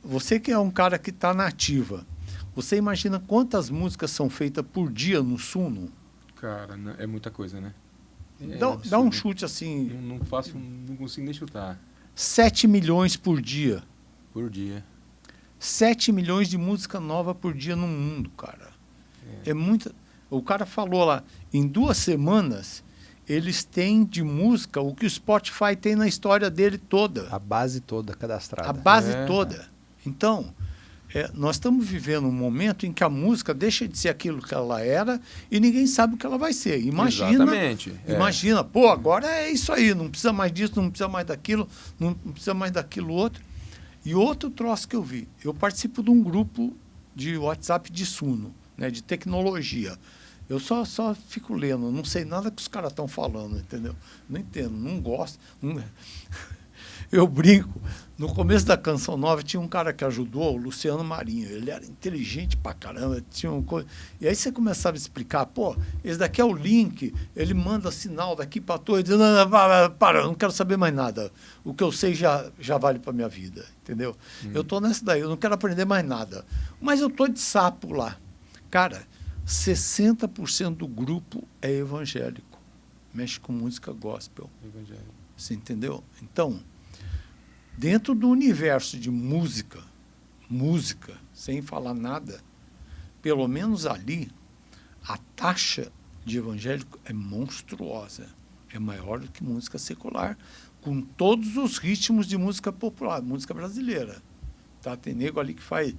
Você que é um cara que está na ativa, você imagina quantas músicas são feitas por dia no Suno? Cara, é muita coisa, né? Dá um chute assim. Não consigo nem chutar. 7 milhões por dia. Por dia. 7 milhões de música nova por dia no mundo, cara. É muita. O cara falou lá, em 2 semanas, eles têm de música o que o Spotify tem na história dele toda. A base toda cadastrada. A base toda. Então, nós estamos vivendo um momento em que a música deixa de ser aquilo que ela era e ninguém sabe o que ela vai ser. Exatamente. Imagina, pô, agora é isso aí, não precisa mais disso, não precisa mais daquilo, não precisa mais daquilo outro. E outro troço que eu vi, eu participo de um grupo de WhatsApp de Suno, né, de tecnologia. Eu só fico lendo, não sei nada que os caras estão falando, entendeu? Não entendo, não gosto. Eu brinco. No começo da Canção Nova tinha um cara que ajudou, o Luciano Marinho. Ele era inteligente pra caramba. Tinha uma coisa... E aí você começava a explicar, pô, esse daqui é o link, ele manda sinal daqui pra torre. Não, para, eu não quero saber mais nada. O que eu sei já vale pra minha vida, entendeu? Eu tô nessa daí, eu não quero aprender mais nada. Mas eu tô de sapo lá. Cara, 60% do grupo é evangélico. Mexe com música gospel. Evangélico. Você entendeu? Então, dentro do universo de música, sem falar nada, pelo menos ali, a taxa de evangélico é monstruosa. É maior do que música secular, com todos os ritmos de música popular, música brasileira. Tá? Tem nego ali que faz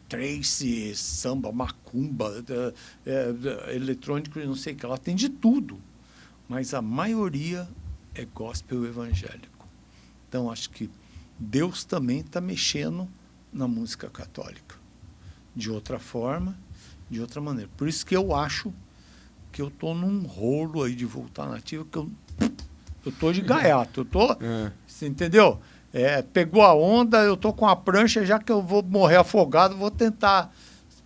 trace, samba, macumba, eletrônico e não sei o que. Ela tem de tudo. Mas a maioria é gospel evangélico. Então, acho que Deus também está mexendo na música católica. De outra forma, de outra maneira. Por isso que eu acho que eu estou num rolo aí de voltar na ativa, que eu estou de gaiato. Você entendeu? Pegou a onda, eu estou com a prancha, já que eu vou morrer afogado, vou tentar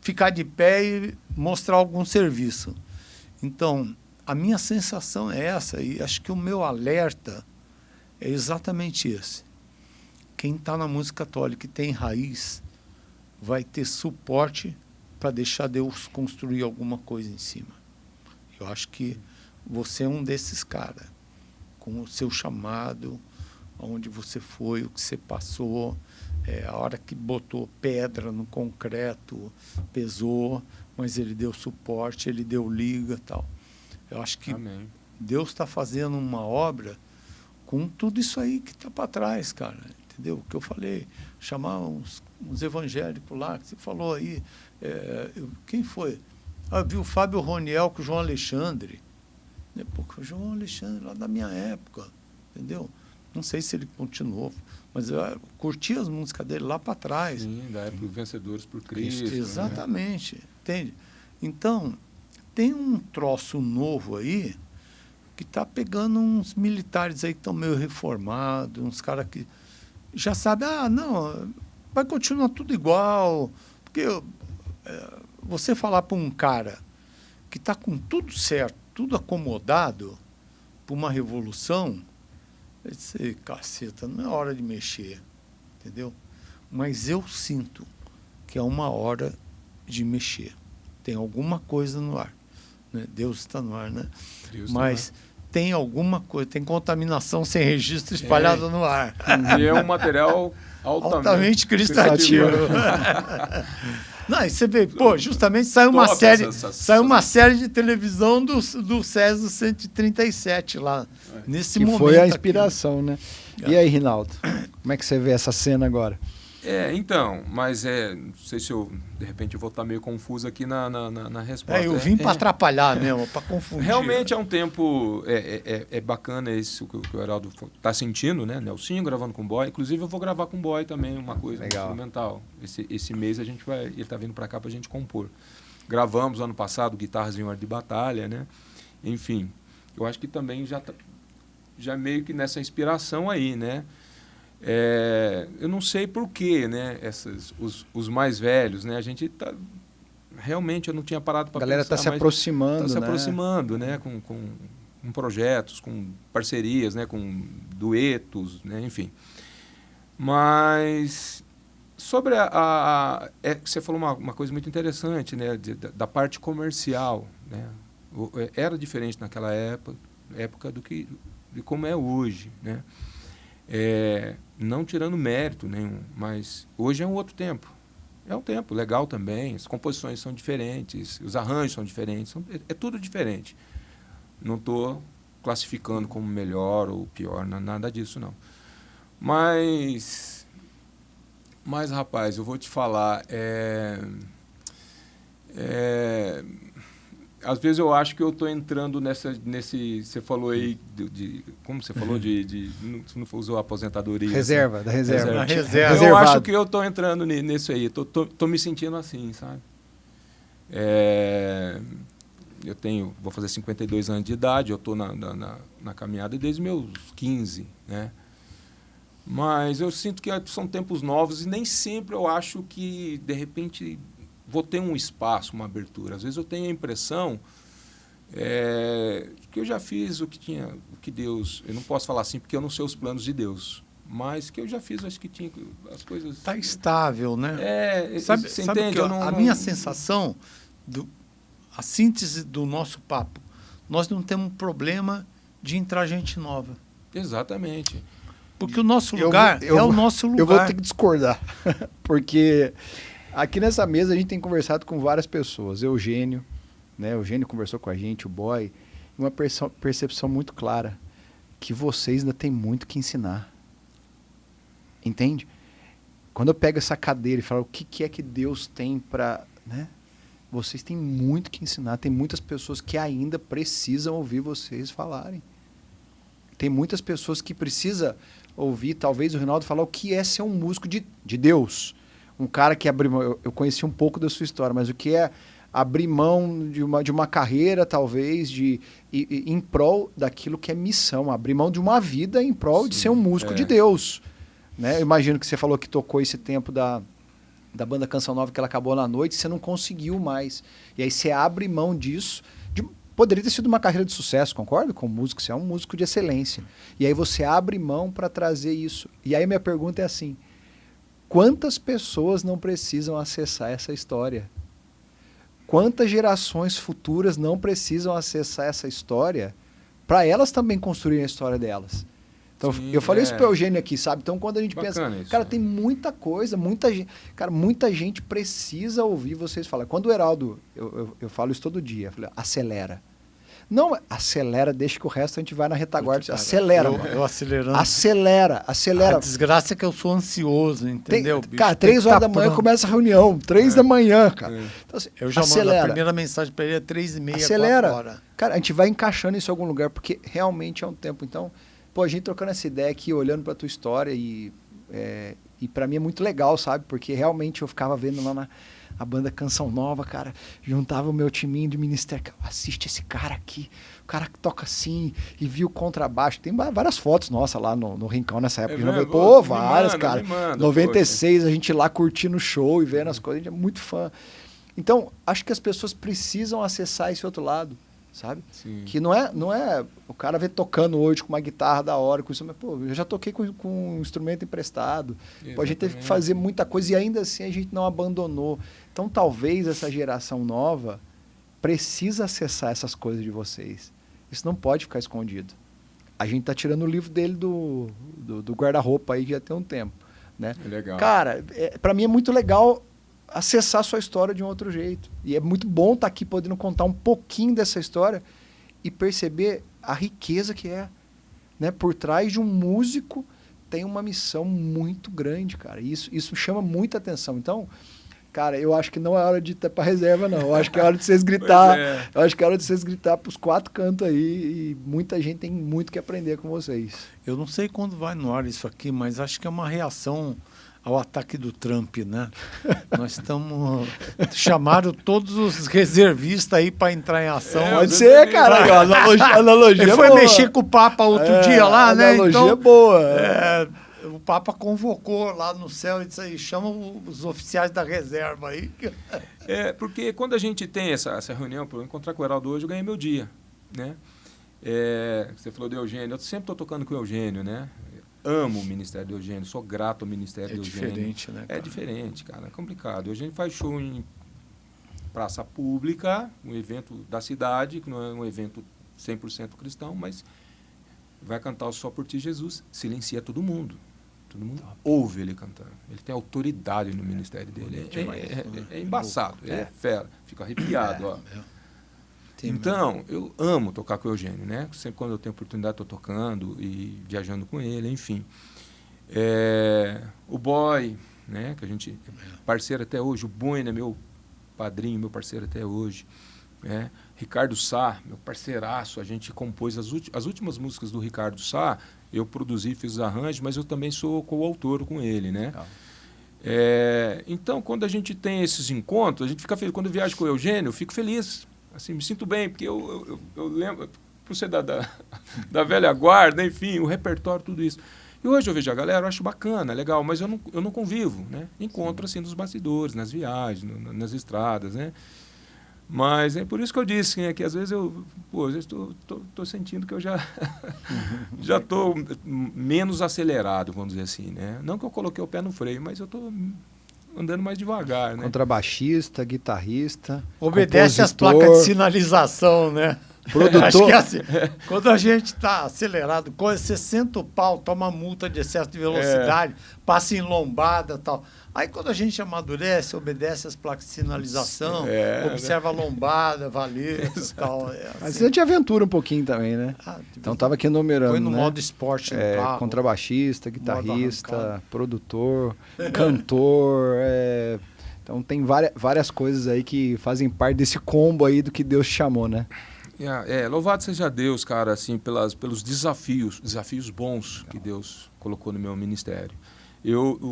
ficar de pé e mostrar algum serviço. Então, a minha sensação é essa, e acho que o meu alerta é exatamente esse. Quem está na música católica e tem raiz, vai ter suporte para deixar Deus construir alguma coisa em cima. Eu acho que você é um desses caras, com o seu chamado, onde você foi, o que você passou, a hora que botou pedra no concreto, pesou, mas ele deu suporte, ele deu liga e tal. Eu acho que Amém. Deus está fazendo uma obra com tudo isso aí que está para trás, cara. Entendeu? O que eu falei, chamar uns evangélicos lá, que você falou aí. Quem foi? Vi o Fábio Roniel com o João Alexandre. Porque o João Alexandre lá da minha época, entendeu? Não sei se ele continuou, mas eu curti as músicas dele lá para trás. Sim, da época Vencedores por Cristo. Exatamente, entende? Então, tem um troço novo aí que está pegando uns militares aí que estão meio reformados, uns caras que já sabem, não, vai continuar tudo igual. Porque você falar para um cara que está com tudo certo, tudo acomodado para uma revolução, ele diz, caceta, não é hora de mexer, entendeu? Mas eu sinto que é uma hora de mexer. Tem alguma coisa no ar. Né? Deus está no ar, né? Deus mas tem alguma coisa, tem contaminação sem registro espalhada no ar. E é um material altamente cristativo. Não, e você vê, justamente saiu uma série de televisão do César 137 lá, nesse momento. Que foi a inspiração, aqui, né? E aí, Rinaldo, como é que você vê essa cena agora? Então, mas não sei se eu, de repente, eu vou estar meio confuso aqui na resposta. Eu vim para atrapalhar mesmo, para confundir. Realmente é um tempo, bacana isso que o Heraldo está sentindo, né? Nelsinho gravando com o Boy. Inclusive, eu vou gravar com o Boy também, uma coisa instrumental. Esse mês ele está vindo para cá para a gente compor. Gravamos ano passado Guitarras em Ordem de Batalha, né? Enfim, eu acho que também já meio que nessa inspiração aí, né? Eu não sei porquê, né? Os mais velhos, né? A gente tá... Realmente eu não tinha parado para pensar. A galera está se aproximando, se aproximando, né? Com projetos, com parcerias, né? Com duetos, né? Enfim. Mas sobre você falou uma coisa muito interessante, né? Da parte comercial, né? Era diferente naquela época de como é hoje, né? Não tirando mérito nenhum, mas hoje é um outro tempo. É um tempo legal também, as composições são diferentes, os arranjos são diferentes, é tudo diferente. Não estou classificando como melhor ou pior, nada disso não. Mas rapaz, eu vou te falar, às vezes eu acho que eu estou entrando nesse... Você falou aí como você falou você não usou a aposentadoria. Reserva, assim. Da reserva. Reserva. Eu acho que eu estou entrando nisso aí. Estou me sentindo assim, sabe? Vou fazer 52 anos de idade, eu estou na caminhada desde meus 15, né? Mas eu sinto que são tempos novos e nem sempre eu acho que, de repente... vou ter um espaço, uma abertura. Às vezes eu tenho a impressão que eu já fiz o que Deus... Eu não posso falar assim porque eu não sei os planos de Deus, mas que eu já fiz, acho que tinha as coisas... Está estável, né? Sabe entende? A minha sensação, a síntese do nosso papo, nós não temos problema de entrar gente nova. Exatamente. Porque o nosso lugar o nosso lugar. Eu vou ter que discordar, porque... Aqui nessa mesa a gente tem conversado com várias pessoas. Eugênio, né? Eugênio conversou com a gente, o Boy. Uma percepção muito clara que vocês ainda têm muito que ensinar. Entende? Quando eu pego essa cadeira e falo o que é que Deus tem para... Né? Vocês têm muito que ensinar. Tem muitas pessoas que ainda precisam ouvir vocês falarem. Tem muitas pessoas que precisam ouvir, talvez o Rinaldo falar o que é ser um músico de Deus. Um cara que abriu mão, eu conheci um pouco da sua história, mas o que é abrir mão de uma carreira, talvez, em prol daquilo que é missão, abrir mão de uma vida em prol de ser um músico de Deus. Né? Eu imagino que você falou que tocou esse tempo da banda Canção Nova, que ela acabou na noite, você não conseguiu mais. E aí você abre mão disso. Poderia ter sido uma carreira de sucesso, concorda? Com músico, você é um músico de excelência. E aí você abre mão para trazer isso. E aí minha pergunta é assim, quantas pessoas não precisam acessar essa história? Quantas gerações futuras não precisam acessar essa história para elas também construírem a história delas? Então, Sim, eu falei isso para o Eugênio aqui, sabe? Então, quando a gente Bacana pensa, isso, cara, né? tem muita coisa, muita gente, cara, muita gente precisa ouvir vocês falar. Quando o Heraldo, eu falo isso todo dia, eu falei, acelera. Não, acelera, deixa que o resto a gente vai na retaguarda. Cara, acelera. Eu acelerando. Acelera. A desgraça é que eu sou ansioso, entendeu? Tem, bicho? cara, Tem 3 que horas tá da manhã pronto. começa a reunião. 3 da manhã, cara. Então, assim, Eu já mando a acelera. primeira mensagem para ele, é 3h30, Acelera. 4 horas. Cara, a gente vai encaixando isso em algum lugar, porque realmente é um tempo. Então, pô, a gente trocando essa ideia aqui, olhando pra tua história e pra mim é muito legal, sabe? Porque realmente eu ficava vendo lá a banda Canção Nova, cara, juntava o meu timinho de ministério, cara, assiste esse cara aqui, o cara que toca assim, e viu o contrabaixo. Tem várias fotos nossas lá no Rincão nessa época. Pô, várias, cara. 96, poxa. A gente lá curtindo o show e vendo as coisas, a gente é muito fã. Então, acho que as pessoas precisam acessar esse outro lado, sabe? Sim. Que não é o cara ver tocando hoje com uma guitarra da hora, com isso, mas, pô, eu já toquei com um instrumento emprestado. Pô, a gente teve que fazer muita coisa e ainda assim a gente não abandonou. Então, talvez essa geração nova precisa acessar essas coisas de vocês. Isso não pode ficar escondido. A gente tá tirando o livro dele do guarda-roupa aí já tem um tempo, né? É legal. Cara, para mim é muito legal acessar a sua história de um outro jeito. E é muito bom estar aqui podendo contar um pouquinho dessa história e perceber a riqueza que é, né? Por trás de um músico tem uma missão muito grande, cara. E isso chama muita atenção. Então, cara, eu acho que não é hora de ir para reserva, não. Eu acho que é hora de vocês gritar. Eu acho que é hora de vocês gritar para os 4 cantos aí. E muita gente tem muito que aprender com vocês. Eu não sei quando vai no ar isso aqui, mas acho que é uma reação ao ataque do Trump, né? Nós estamos... Chamaram todos os reservistas aí para entrar em ação. Pode ser, cara. Analogia Ele foi mexer com o Papa outro dia lá, né? Analogia então, boa. O Papa convocou lá no céu e disse aí, chama os oficiais da reserva aí. Porque quando a gente tem essa reunião, para eu encontrar com o Heraldo hoje, eu ganhei meu dia, né? Você falou do Eugênio, eu sempre estou tocando com o Eugênio, né? Amo o Ministério do Eugênio, sou grato ao Ministério do Eugênio. É diferente, né, cara? É diferente, cara, é complicado. O Eugênio faz show em praça pública, um evento da cidade, que não é um evento 100% cristão, mas vai cantar o Só Por Ti, Jesus, silencia todo mundo. Todo mundo ouve ele cantando. Ele tem autoridade no ministério dele. É embaçado, ele é fera. Fico arrepiado, ó. Então, eu amo tocar com o Eugênio, né? Sempre quando eu tenho oportunidade, estou tocando e viajando com ele, enfim. O Boy, né? Que a gente é parceiro até hoje. O Bueno é meu padrinho, meu parceiro até hoje. Né? Ricardo Sá, meu parceiraço. A gente compôs as últimas músicas do Ricardo Sá. Eu produzi, fiz os arranjos, mas eu também sou coautor com ele, né? Então, quando a gente tem esses encontros, a gente fica feliz. Quando eu viajo com o Eugênio, eu fico feliz. Assim, me sinto bem, porque eu lembro, por ser da velha guarda, enfim, o repertório, tudo isso. E hoje eu vejo a galera, eu acho bacana, legal, mas eu não convivo, né? Encontro, assim, nos bastidores, nas viagens, nas estradas, né? Mas é por isso que eu disse, né, que às vezes eu estou sentindo que eu já estou menos acelerado, vamos dizer assim, né? Não que eu coloquei o pé no freio, mas eu estou andando mais devagar, né? Contrabaixista, guitarrista, obedece às placas de sinalização, né? Produtor. Acho que é assim, quando a gente está acelerado, você senta o pau, toma multa de excesso de velocidade, passa em lombada e tal. Aí quando a gente amadurece, obedece às placas de sinalização, observa a lombada, valeta e tal. Mas você te aventura um pouquinho também, né? Então estava aqui numerando, foi no né? modo esporte no carro. Contrabaixista, guitarrista, produtor, cantor. Então tem várias coisas aí que fazem parte desse combo aí do que Deus te chamou, né? Louvado seja Deus, cara, assim, pelos desafios bons que Deus colocou no meu ministério.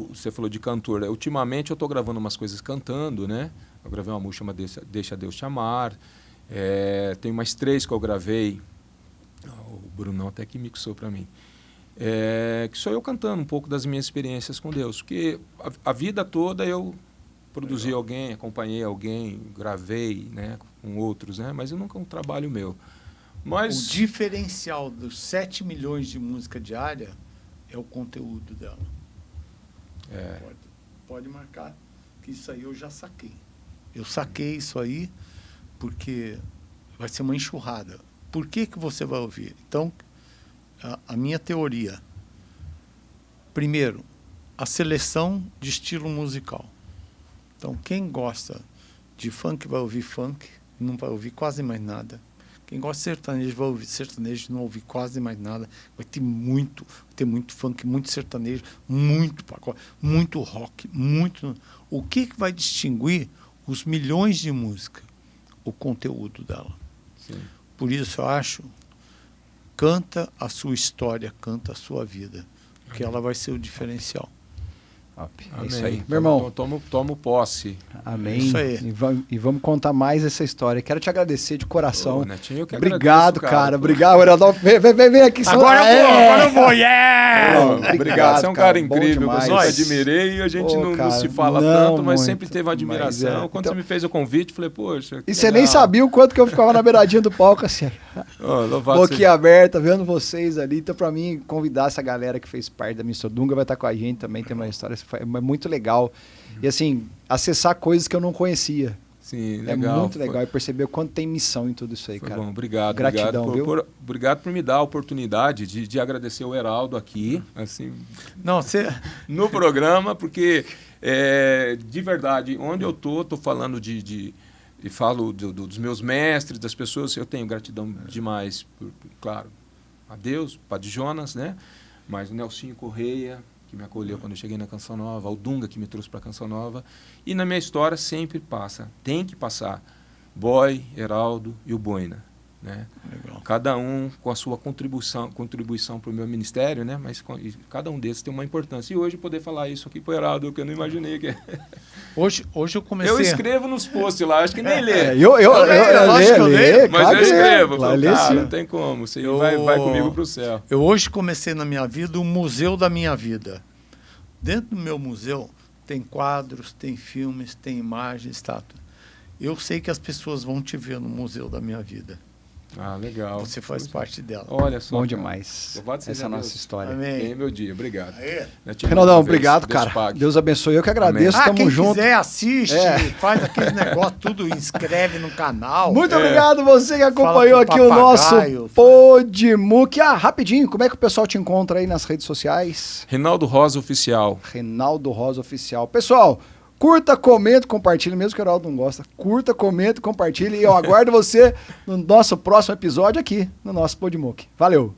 Você falou de cantor, ultimamente eu estou gravando umas coisas cantando, né? Eu gravei uma música chamada Deixa Deus Te Amar, tem mais 3 que eu gravei, o Brunão até que mixou para mim, que sou eu cantando um pouco das minhas experiências com Deus, porque a vida toda eu produzi alguém, acompanhei alguém, gravei, né, com outros, né, mas eu nunca um trabalho meu. Mas o diferencial dos 7 milhões de música diária é o conteúdo dela. pode marcar que isso aí eu já saquei. Eu saquei isso aí porque vai ser uma enxurrada. Por que você vai ouvir? Então, a minha teoria. Primeiro, a seleção de estilo musical. Então, quem gosta de funk vai ouvir funk, não vai ouvir quase mais nada. Quem gosta de sertanejo vai ouvir sertanejo, não ouvir quase mais nada. Vai ter muito funk, muito sertanejo, muito pagode, muito rock, muito... O que vai distinguir os milhões de música? O conteúdo dela. Sim. Por isso eu acho, canta a sua história, canta a sua vida, porque ela vai ser o diferencial. É isso aí. Meu irmão, tomo posse. Amém. Isso aí. E vamos contar mais essa história. Quero te agradecer de coração. Ô, Netinho, eu que obrigado, agradeço, cara. Obrigado, Heraldo. Vem aqui. Agora eu vou, yeah! Obrigado, você é um cara incrível. Bom Eu demais. sempre admirei. A gente não cara, se fala não tanto, mas muito, sempre teve uma admiração. mas Quando então- você me fez o convite, falei, poxa. que E você legal. nem sabia o quanto que eu ficava na beiradinha do palco, assim, Ô, louvado boquinha seja- aberta, vendo vocês ali. Então, pra mim, convidar essa galera que fez parte da Mr. Dunga vai estar com a gente também. Tem uma história é muito legal. E, assim, acessar coisas que eu não conhecia. Sim, É legal. muito legal. E perceber o quanto tem missão em tudo isso aí, Foi cara. bom, obrigado. Gratidão, viu? Obrigado por me dar a oportunidade de agradecer o Heraldo aqui, assim, Não, você... no programa, porque, de verdade, onde eu tô falando e falo dos meus mestres, das pessoas, eu tenho gratidão demais, claro, a Deus, Padre Jonas, né? Mas o Nelsinho Correia, que me acolheu quando eu cheguei na Canção Nova, o Dunga, que me trouxe para a Canção Nova, e na minha história sempre tem que passar, Boy, Heraldo e o Boina, né? Legal. Cada um com a sua contribuição para o meu ministério, né? Mas e cada um desses tem uma importância. E hoje poder falar isso aqui para o Heraldo, que eu não imaginei que... Hoje eu comecei... Eu escrevo nos posts lá, acho que nem lê. Eu lógico que eu leio, Mas eu escrevo, falo, lê cara, sim. não tem como, você vai comigo pro céu. Eu hoje comecei na minha vida o museu da minha vida. Dentro do meu museu tem quadros, tem filmes, tem imagens, estátuas. Eu sei que as pessoas vão te ver no museu da minha vida. Ah, legal. Você faz parte dela. Olha só. Bom cara. demais. Louvado seja Essa é a nossa Deus. história. Amém. Tem meu dia, obrigado. Aê. Netinho, Renaldão, mais uma vez, obrigado, Deus cara. pague. Deus abençoe. Eu que agradeço. Ah, Tamo quem junto. quiser assiste, É. faz aquele negócio, tudo, inscreve no canal. Muito obrigado você que acompanhou Fala com aqui o o nosso papagaio. Podmuc. Rapidinho, como é que o pessoal te encontra aí nas redes sociais? Reinaldo Rosa Oficial. Reinaldo Rosa Oficial. Pessoal, curta, comenta, compartilhe, mesmo que o Heraldo não gosta. Curta, comenta, compartilhe e eu aguardo você no nosso próximo episódio aqui no nosso Podmuc. Valeu!